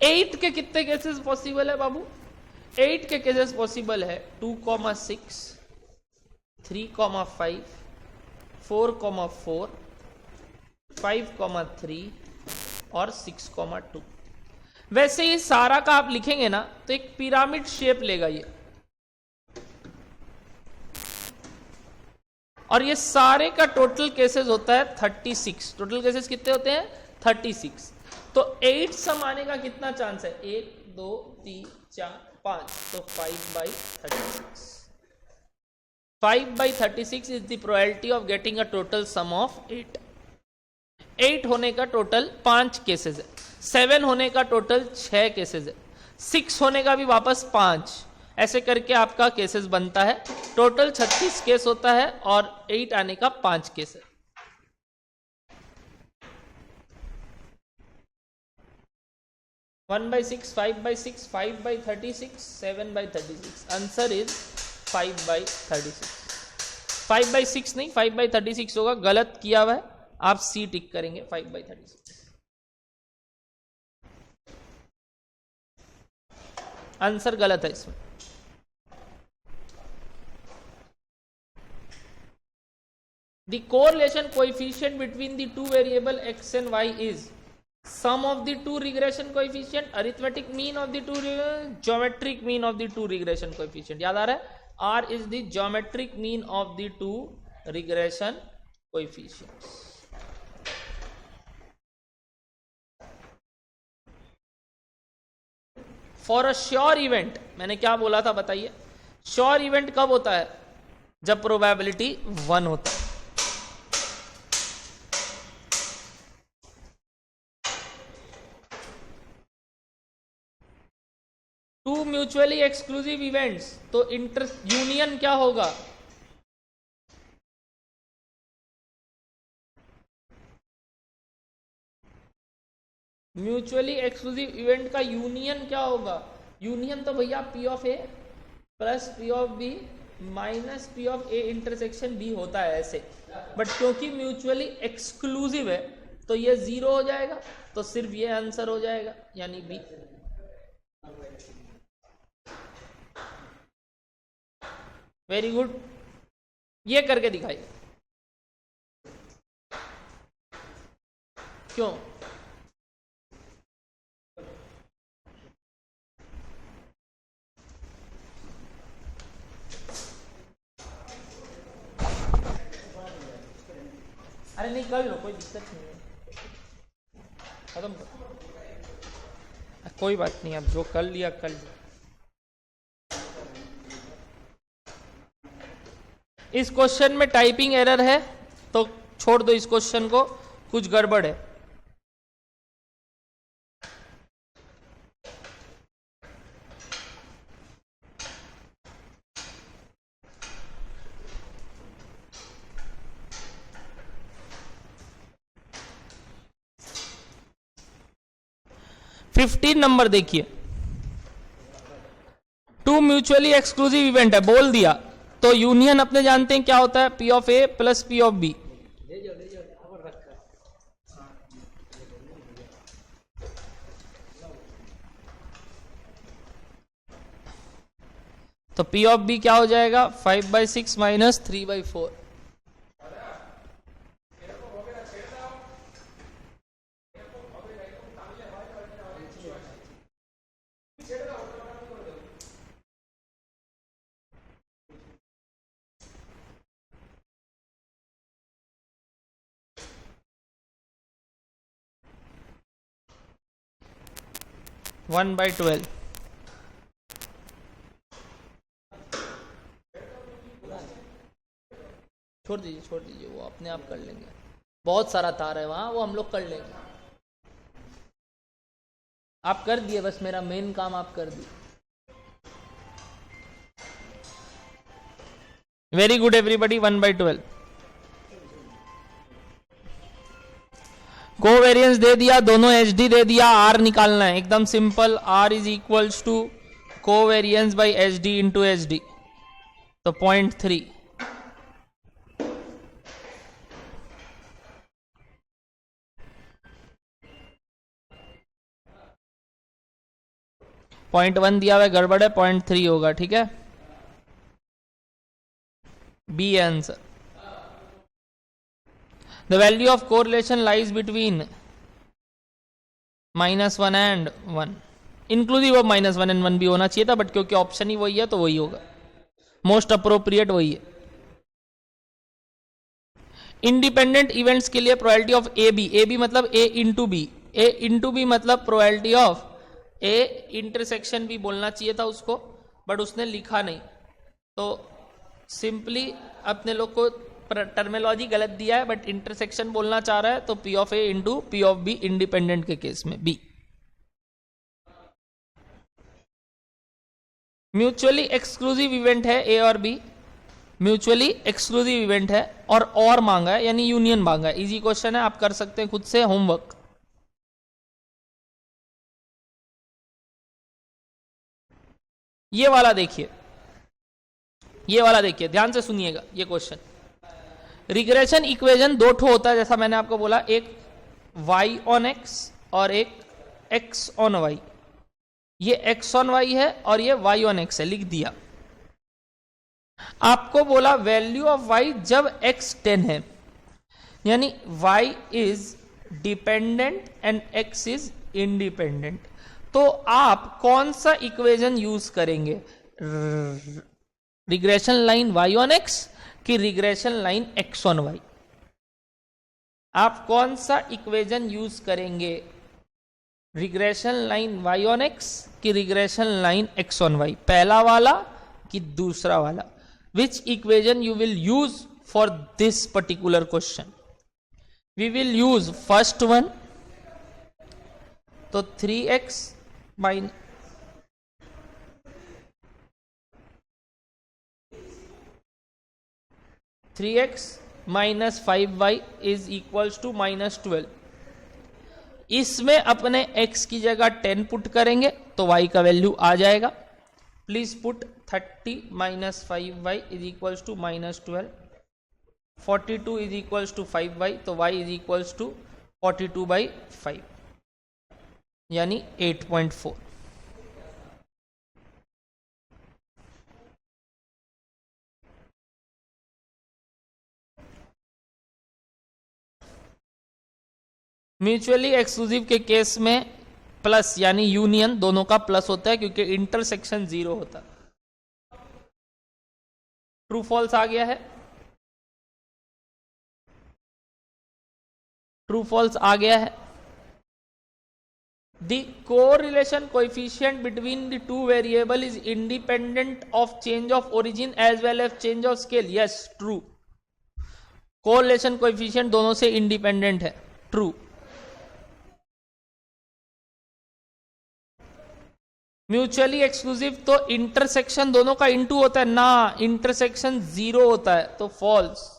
8 के कितने केसेस पॉसिबल है बाबू? 8 के केसेस पॉसिबल है 2,6, 3,5, 4,4, 5,3 और 6,2। वैसे ये सारा का आप लिखेंगे ना, तो एक पिरामिड शेप लेगा ये, और ये सारे का टोटल केसेस होता है 36। टोटल केसेस कितने होते हैं? 36। तो 8 सम आने का कितना चांस है? 1, 2, 3, 4, 5, तो 5/36। 5/36 is the probability of getting a total sum of 8। 8 होने का टोटल 5 केसेस है, 7 होने का टोटल 6 केसेस है, 6 होने का भी वापस 5। ऐसे करके आपका केसेस बनता है। टोटल 36 केस होता है और 8 आने का 5 केस है। One by 6, 5/6, 5/36, 7/36। Answer is 5/36। 5/6 नहीं, 5/36 होगा, गलत किया हुआ है, आप सी टिक करेंगे। 5/36 आंसर गलत है इसमें। The correlation coefficient between the two variable x and y is sum of the two regression coefficient, arithmetic mean of the two, geometric mean of the two regression coefficient। याद आ रहा है? R is the geometric mean of the two regression coefficients। For a sure event, मैंने क्या बोला था बताइए? Sure event कब होता है? जब probability 1 होता है। टू म्यूचुअली एक्सक्लूसिव इवेंट्स, तो इंटर यूनियन क्या होगा? म्यूचुअली एक्सक्लूसिव इवेंट का यूनियन क्या होगा? यूनियन तो भैया P of A plus P of B minus P of A intersection B होता है ऐसे। बट क्योंकि म्यूचुअली एक्सक्लूसिव है तो ये 0 हो जाएगा, तो सिर्फ ये आंसर हो जाएगा, यानी B। वेरी गुड, ये करके दिखाइए। क्यों? अरे नहीं, कर लो, कोई दिक्कत नहीं है, खत्म करो, कोई बात नहीं, अब जो कर लिया कर लिया। इस क्वेश्चन में टाइपिंग एरर है, तो छोड़ दो इस क्वेश्चन को, कुछ गड़बड़ है। फिफ्टीन नंबर देखिए, टू म्यूचुअली एक्सक्लूसिव इवेंट है, बोल दिया, तो यूनियन अपने जानते हैं क्या होता है? P of A plus P of B। तो P ऑफ B क्या हो जाएगा? 5/6 माइनस 3/4। One by 12। छोड़ दीजिए, वो अपने आप कर लेंगे, बहुत सारा तार है वहां, वो हम लोग कर लेंगे। आप कर दिए, बस मेरा मेन काम आप कर दिए। Very good everybody, 1/12। कोवेरियंस दे दिया, दोनों एचडी दे दिया, आर निकालना है, एकदम simple. R is equals to covariance by HD into HD, तो 0.3। पॉइंट 1 दिया हुआ गड़बड़ है, 0.3 होगा, ठीक है। B answer. The value of correlation lies between -1 and 1, inclusive of -1 and 1 भी होना चाहिए था, बट क्योंकि ऑप्शन ही वही है तो वही होगा, मोस्ट अप्रोप्रिएट वही है। इंडिपेंडेंट इवेंट्स के लिए प्रोबेबिलिटी ऑफ ए बी मतलब ए इंटू बी मतलब प्रोबेबिलिटी ऑफ ए इंटरसेक्शन भी बोलना चाहिए था उसको, बट उसने लिखा नहीं, तो सिंपली अपने लोग को टर्मिनोलॉजी गलत दिया है, बट इंटरसेक्शन बोलना चाह रहा है, तो P of A into P of be independent के केस में बी। म्यूचुअली एक्सक्लूसिव इवेंट है ए और बी, म्यूचुअली एक्सक्लूसिव इवेंट है, और मांगा है यानी यूनियन मांगा है। इजी क्वेश्चन है, आप कर सकते हैं खुद से होमवर्क। ये वाला देखिए, ध्यान से सुनिएगा ये क्वेश्चन। रिग्रेशन इक्वेशन दो ठो होता है, जैसा मैंने आपको बोला, एक y ऑन x और एक x ऑन y। ये x ऑन y है और ये y ऑन x है, लिख दिया। आपको बोला वैल्यू ऑफ y जब x 10 है, यानी y is dependent and x is independent, तो आप कौन सा इक्वेशन यूज करेंगे? Regression line y on x कि regression line x on y? आप कौन सा इक्वेशन यूज करेंगे? Regression line y on x कि regression line x on y? पहला वाला कि दूसरा वाला? Which equation you will use for this particular question? We will use first one, तो 3x mine 3x minus 5y is equals to -12। इसमें अपने x की जगह 10 पुट करेंगे तो y का वैल्यू आ जाएगा। Please put 30 minus 5y is equals to -12, 42 is equals to 5y, तो y इज इक्वल्स टू 42/5 यानी 8.4। म्यूचुअली एक्सक्लूसिव के केस में प्लस यानी यूनियन दोनों का प्लस होता है, क्योंकि इंटरसेक्शन 0 होता है। ट्रू फॉल्स आ गया है, ट्रू फॉल्स आ गया है। The correlation coefficient between the two variable is independent of change of origin as well as change of scale. Yes, true. Correlation coefficient दोनों से independent है, true. म्यूचुअली एक्सक्लूसिव तो intersection दोनों का इंटू होता है ना, इंटरसेक्शन 0 होता है, तो फॉल्स।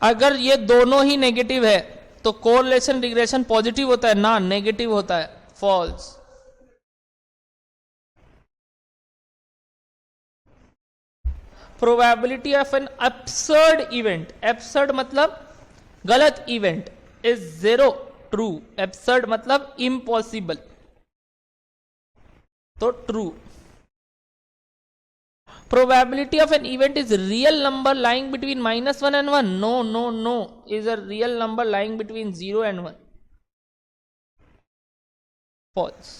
अगर ये दोनों ही नेगेटिव है तो कोरिलेशन रिग्रेशन पॉजिटिव होता है ना, नेगेटिव होता है, false. Probability of an absurd event, absurd मतलब गलत इवेंट, इज 0, ट्रू। एब्सर्ड मतलब इम्पॉसिबल, तो true. Probability of an event is real number lying between -1 and 1. No, no, no. Is a real number lying between 0 and 1. False.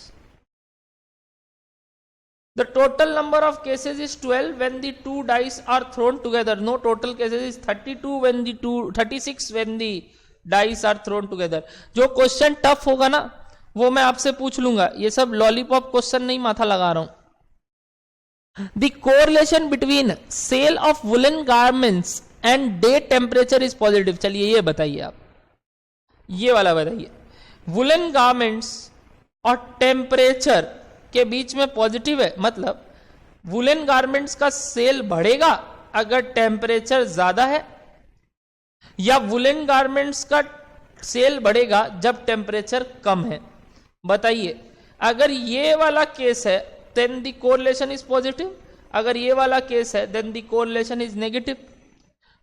The total number of cases is 12 when the two dice are thrown together. No, total cases is 32 when the 36 when the dice are thrown together. जो question tough होगा ना वो मैं आपसे पूछ लूंगा, ये सब लॉलीपॉप क्वेश्चन नहीं माथा लगा रहा हूं। The correlation between sale of woolen garments and day temperature is positive. चलिए ये बताइए आप, ये वाला बताइए, वुलन गारमेंट्स और टेम्परेचर के बीच में पॉजिटिव है, मतलब वुलन गारमेंट्स का सेल बढ़ेगा अगर टेम्परेचर ज्यादा है, या वुलन गारमेंट्स का सेल बढ़ेगा जब टेम्परेचर कम है। बताइए, अगर ये वाला केस है then the correlation is positive, अगर ये वाला केस है then the correlation is negative.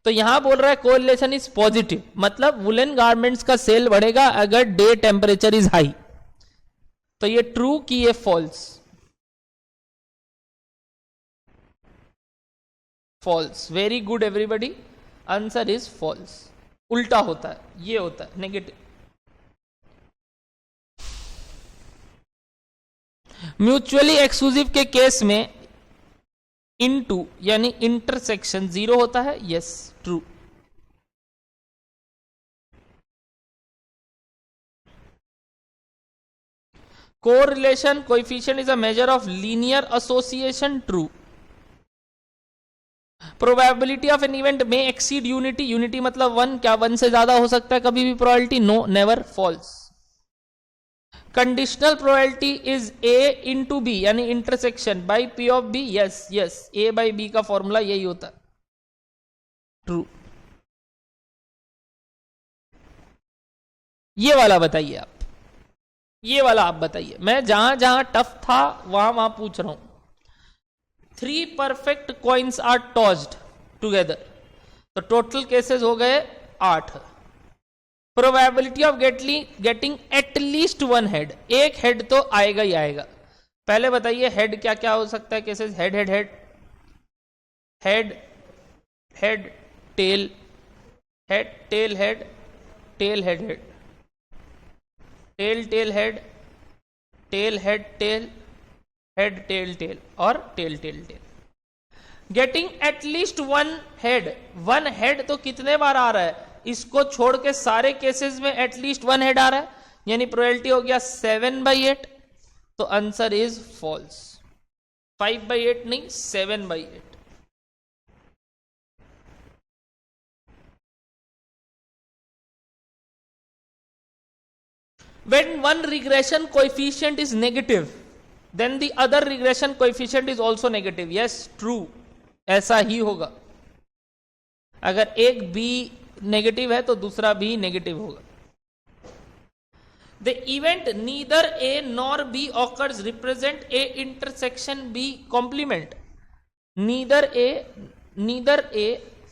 तो यहां बोल रहा है कोरिलेशन इज पॉजिटिव, मतलब वुलन गारमेंट्स का सेल बढ़ेगा अगर डे टेम्परेचर इज हाई। तो ये ट्रू कि ये false? False. Very good everybody, answer is false. उल्टा होता है, ये होता है नेगेटिव। म्यूचुअली एक्सक्लूसिव के केस में इनटू यानी इंटरसेक्शन 0 होता है, yes true. Correlation coefficient is a measure of linear association, true. Probability of an event may exceed unity, unity मतलब 1, क्या 1 से ज्यादा हो सकता है कभी भी probability? No, never, false. Conditional probability is A into B यानी intersection by P of B, yes yes, A by B का फॉर्मूला यही होता है, ट्रू। ये वाला बताइए आप, ये वाला आप बताइए, मैं जहां जहां टफ था वहां वहां पूछ रहा हूं। 3 perfect coins are tossed together, तो टोटल केसेस हो गए 8। Probability of getting at least 1 head, एक हेड तो आएगा ही आएगा। पहले बताइए हेड क्या क्या हो सकता है cases? Head head head head head tail head tail head tail head head tail tail head tail head tail head tail tail और tail tail tail. Getting at least 1 head, 1 head तो कितने बार आ रहा है? इसको छोड़ के सारे केसेस में एटलीस्ट 1 हेड आ रहा है, यानी प्रोबेबिलिटी हो गया 7/8। तो आंसर इज फॉल्स। 5/8 नहीं, 7/8। When one regression coefficient is negative, then the other regression coefficient is also negative. Yes, true. ऐसा ही होगा। अगर एक b नेगेटिव है तो दूसरा भी नेगेटिव होगा। The event neither A nor B occurs represent A intersection B complement. Neither A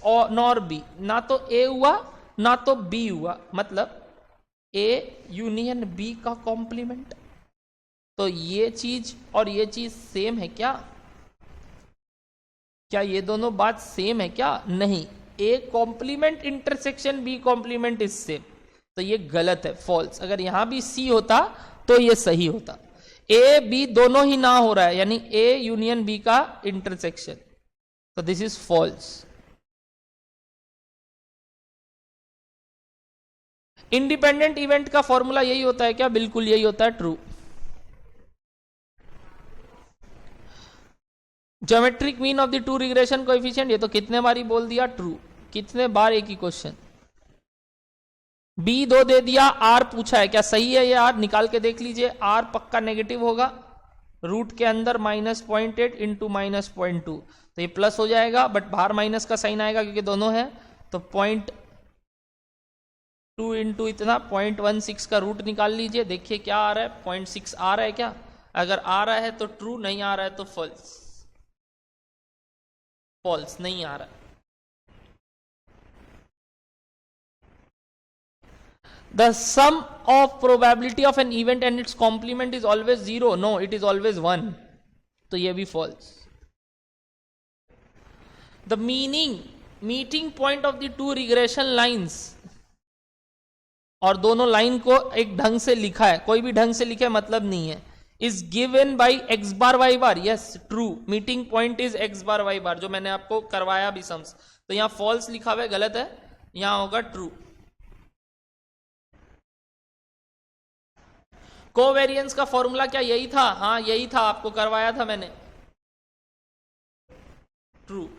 or nor B, ना तो A हुआ ना तो B हुआ, मतलब A यूनियन B का कॉम्प्लीमेंट। तो ये चीज और ये चीज सेम है क्या? क्या ये दोनों बात सेम है क्या? नहीं। A complement intersection B complement is same, तो ये गलत है, फॉल्स। अगर यहां भी C होता तो ये सही होता। A B दोनों ही ना हो रहा है, यानी A यूनियन B का इंटरसेक्शन, तो this is false. Independent event का फॉर्मूला यही होता है क्या? बिल्कुल यही होता है, true. Geometric mean of the 2 regression coefficient, ये तो कितने बार ही बोल दिया, ट्रू। कितने बार एक ही क्वेश्चन। B 2 दे दिया, R पूछा है, क्या सही है ये? R निकाल के देख लीजिए, R पक्का नेगेटिव होगा। रूट के अंदर -0.8 इंटू -0.2, तो ये प्लस हो जाएगा, बट बाहर माइनस का साइन आएगा क्योंकि दोनों है, तो 0.2 इंटू इतना 0.16 का रूट निकाल लीजिए, देखिए क्या आ रहा है, 0.6 आ रहा है क्या? अगर आ रहा है तो ट्रू, नहीं आ रहा है तो फॉल्स। फॉल्स, नहीं आ रहा है। The sum of probability of an event and its complement is always 0. No, it is always 1. तो ये भी false. The meeting point of the 2 regression lines, और दोनों लाइन को एक ढंग से लिखा है, कोई भी ढंग से लिखे मतलब नहीं है, is given by x bar y bar. Yes, true. Meeting point is x bar y bar, जो मैंने आपको करवाया भी सम्स। तो यहाँ false लिखा हुआ है, गलत है, यहाँ होगा ट्रू। कोवेरियंस का फॉर्मूला क्या यही था? हाँ यही था, आपको करवाया था मैंने, ट्रू।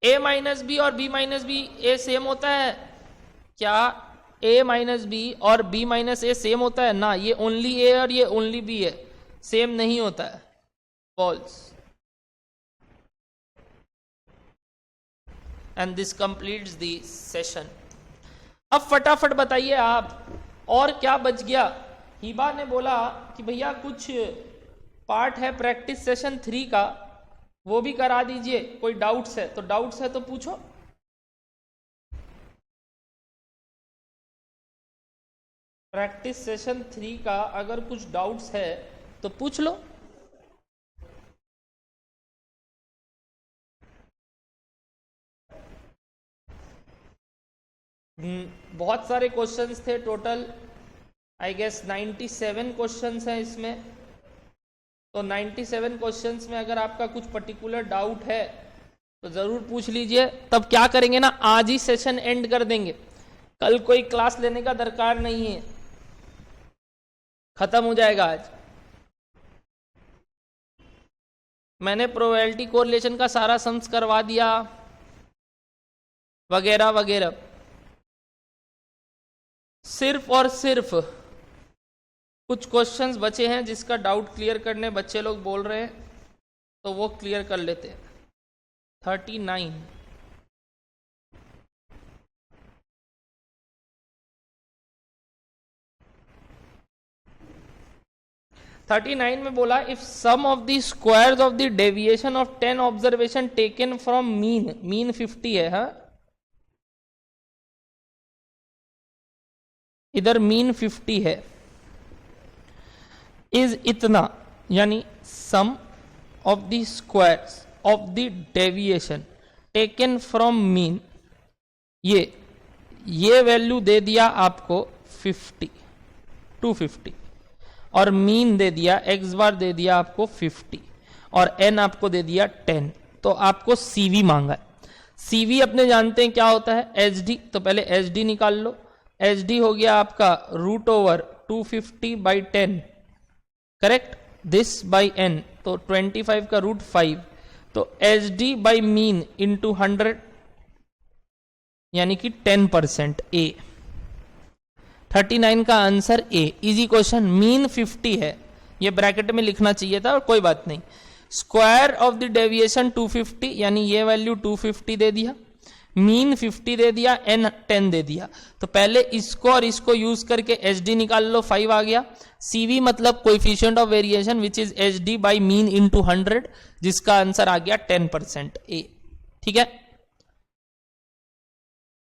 ए माइनस बी और बी माइनस बी ए सेम होता है क्या? ए माइनस बी और बी माइनस ए सेम होता है ना, ये ओनली ए और ये ओनली बी है, सेम नहीं होता है, false. And this completes the session. अब फटाफट बताइए आप, और क्या बच गया? हिबा ने बोला कि भैया कुछ पार्ट है प्रैक्टिस सेशन 3 का, वो भी करा दीजिए, कोई डाउट्स है तो डाउट्स है तो पूछो। प्रैक्टिस सेशन 3 का अगर कुछ डाउट्स है तो पूछ लो। बहुत सारे क्वेश्चंस थे, टोटल आई गेस 97 क्वेश्चंस हैं इसमें। तो 97 क्वेश्चंस में अगर आपका कुछ पर्टिकुलर डाउट है तो ज़रूर पूछ लीजिए। तब क्या करेंगे ना, आज ही सेशन एंड कर देंगे, कल कोई क्लास लेने का दरकार नहीं है, खत्म हो जाएगा आज। मैंने प्रोबेबिलिटी कोरिलेशन का सारा सम्स करवा दिया वगैरह वगैरह। सिर्फ और सिर्फ कुछ क्वेश्चंस बचे हैं जिसका डाउट क्लियर करने बच्चे लोग बोल रहे हैं, तो वो क्लियर कर लेते हैं। 39 39 में बोला if sum of the squares of the deviation of 10 observation taken from mean 50 है, हा? इधर मीन 50 है, इज इतना, यानी sum of the squares of the deviation taken from mean, ये वैल्यू दे दिया आपको 50 250, और मीन दे दिया x बार दे दिया आपको 50 और n आपको दे दिया 10। तो आपको CV मांगा है। CV अपने जानते हैं क्या होता है, HD। तो पहले HD निकाल लो। HD हो गया आपका √250/10, करेक्ट, दिस बाई n, तो 25 का √5, तो HD बाई मीन इंटू 100 यानी कि 10%, A। 39 का answer A। Easy question. Mean 50 है, ये ब्रैकेट में लिखना चाहिए था और कोई बात नहीं। स्क्वायर ऑफ द डेविएशन 250, यानी ये वैल्यू 250 दे दिया, मीन 50 दे दिया, n 10 दे दिया। तो पहले इसको और इसको यूज करके HD निकाल लो, 5 आ गया। CV मतलब coefficient of variation which is HD by mean into 100, जिसका आंसर आ गया 10%, A। ठीक है।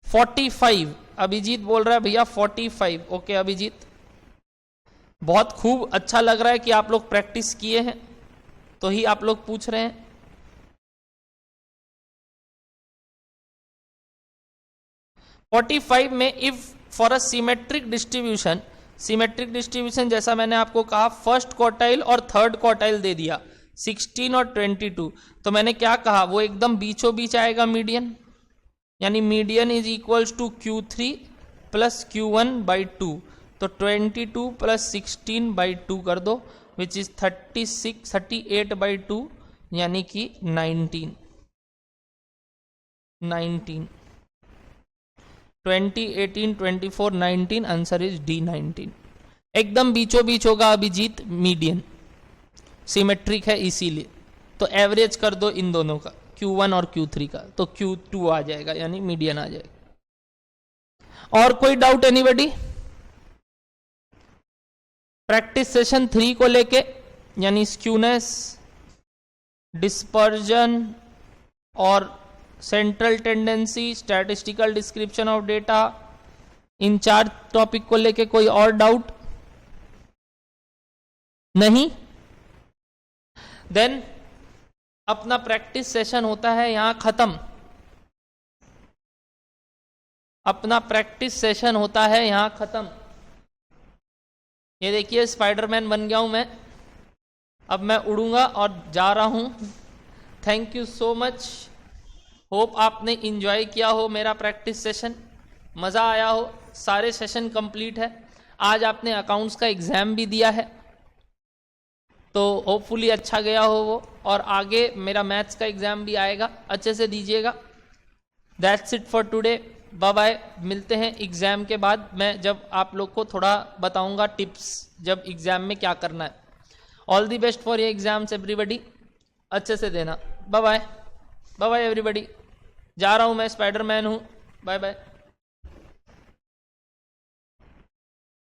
45 अभिजीत बोल रहा है भैया 45। ओके अभिजीत, बहुत खूब, अच्छा लग रहा है कि आप लोग प्रैक्टिस किए हैं तो ही आप लोग पूछ रहे हैं। 45 में if for a symmetric distribution, symmetric distribution जैसा मैंने आपको कहा फर्स्ट क्वार्टाइल और थर्ड क्वार्टाइल दे दिया 16 और 22, तो मैंने क्या कहा, वो एकदम बीचों बीच आएगा मीडियन, यानी median is equals to Q3 plus Q1/2, तो 22 प्लस 16/2 कर दो, विच इज 38/2, यानी कि 19 20 18 24 19, आंसर इज D19। एकदम बीचों बीच होगा अभिजीत, मीडियन सिमेट्रिक है इसीलिए। तो एवरेज कर दो इन दोनों का, Q1 और Q3 का, तो Q2 आ जाएगा, यानी मीडियन आ जाएगा। और कोई डाउट एनीबडी प्रैक्टिस सेशन 3 को लेके, यानी स्क्यूनेस, डिस्पर्जन और central tendency, statistical description of data, in 4 topic को लेके कोई और डाउट नहीं? देन अपना प्रैक्टिस सेशन होता है यहां खत्म। अपना प्रैक्टिस सेशन होता है यहां खत्म। ये देखिए स्पाइडरमैन बन गया हूं मैं, अब मैं उड़ूंगा और जा रहा हूं। Thank you so much, hope आपने इंजॉय किया हो मेरा प्रैक्टिस सेशन, मज़ा आया हो। सारे सेशन कंप्लीट है। आज आपने अकाउंट्स का एग्ज़ाम भी दिया है, तो होपफुली अच्छा गया हो वो, और आगे मेरा मैथ्स का एग्ज़ाम भी आएगा, अच्छे से दीजिएगा। That's it for today, bye bye. मिलते हैं एग्जाम के बाद, मैं जब आप लोग को थोड़ा बताऊंगा टिप्स जब एग्जाम में क्या करना है। All the best for your exams everybody, अच्छे से देना। Bye bye, bye bye everybody. जा रहा हूँ मैं, स्पाइडरमैन हूँ। Bye bye.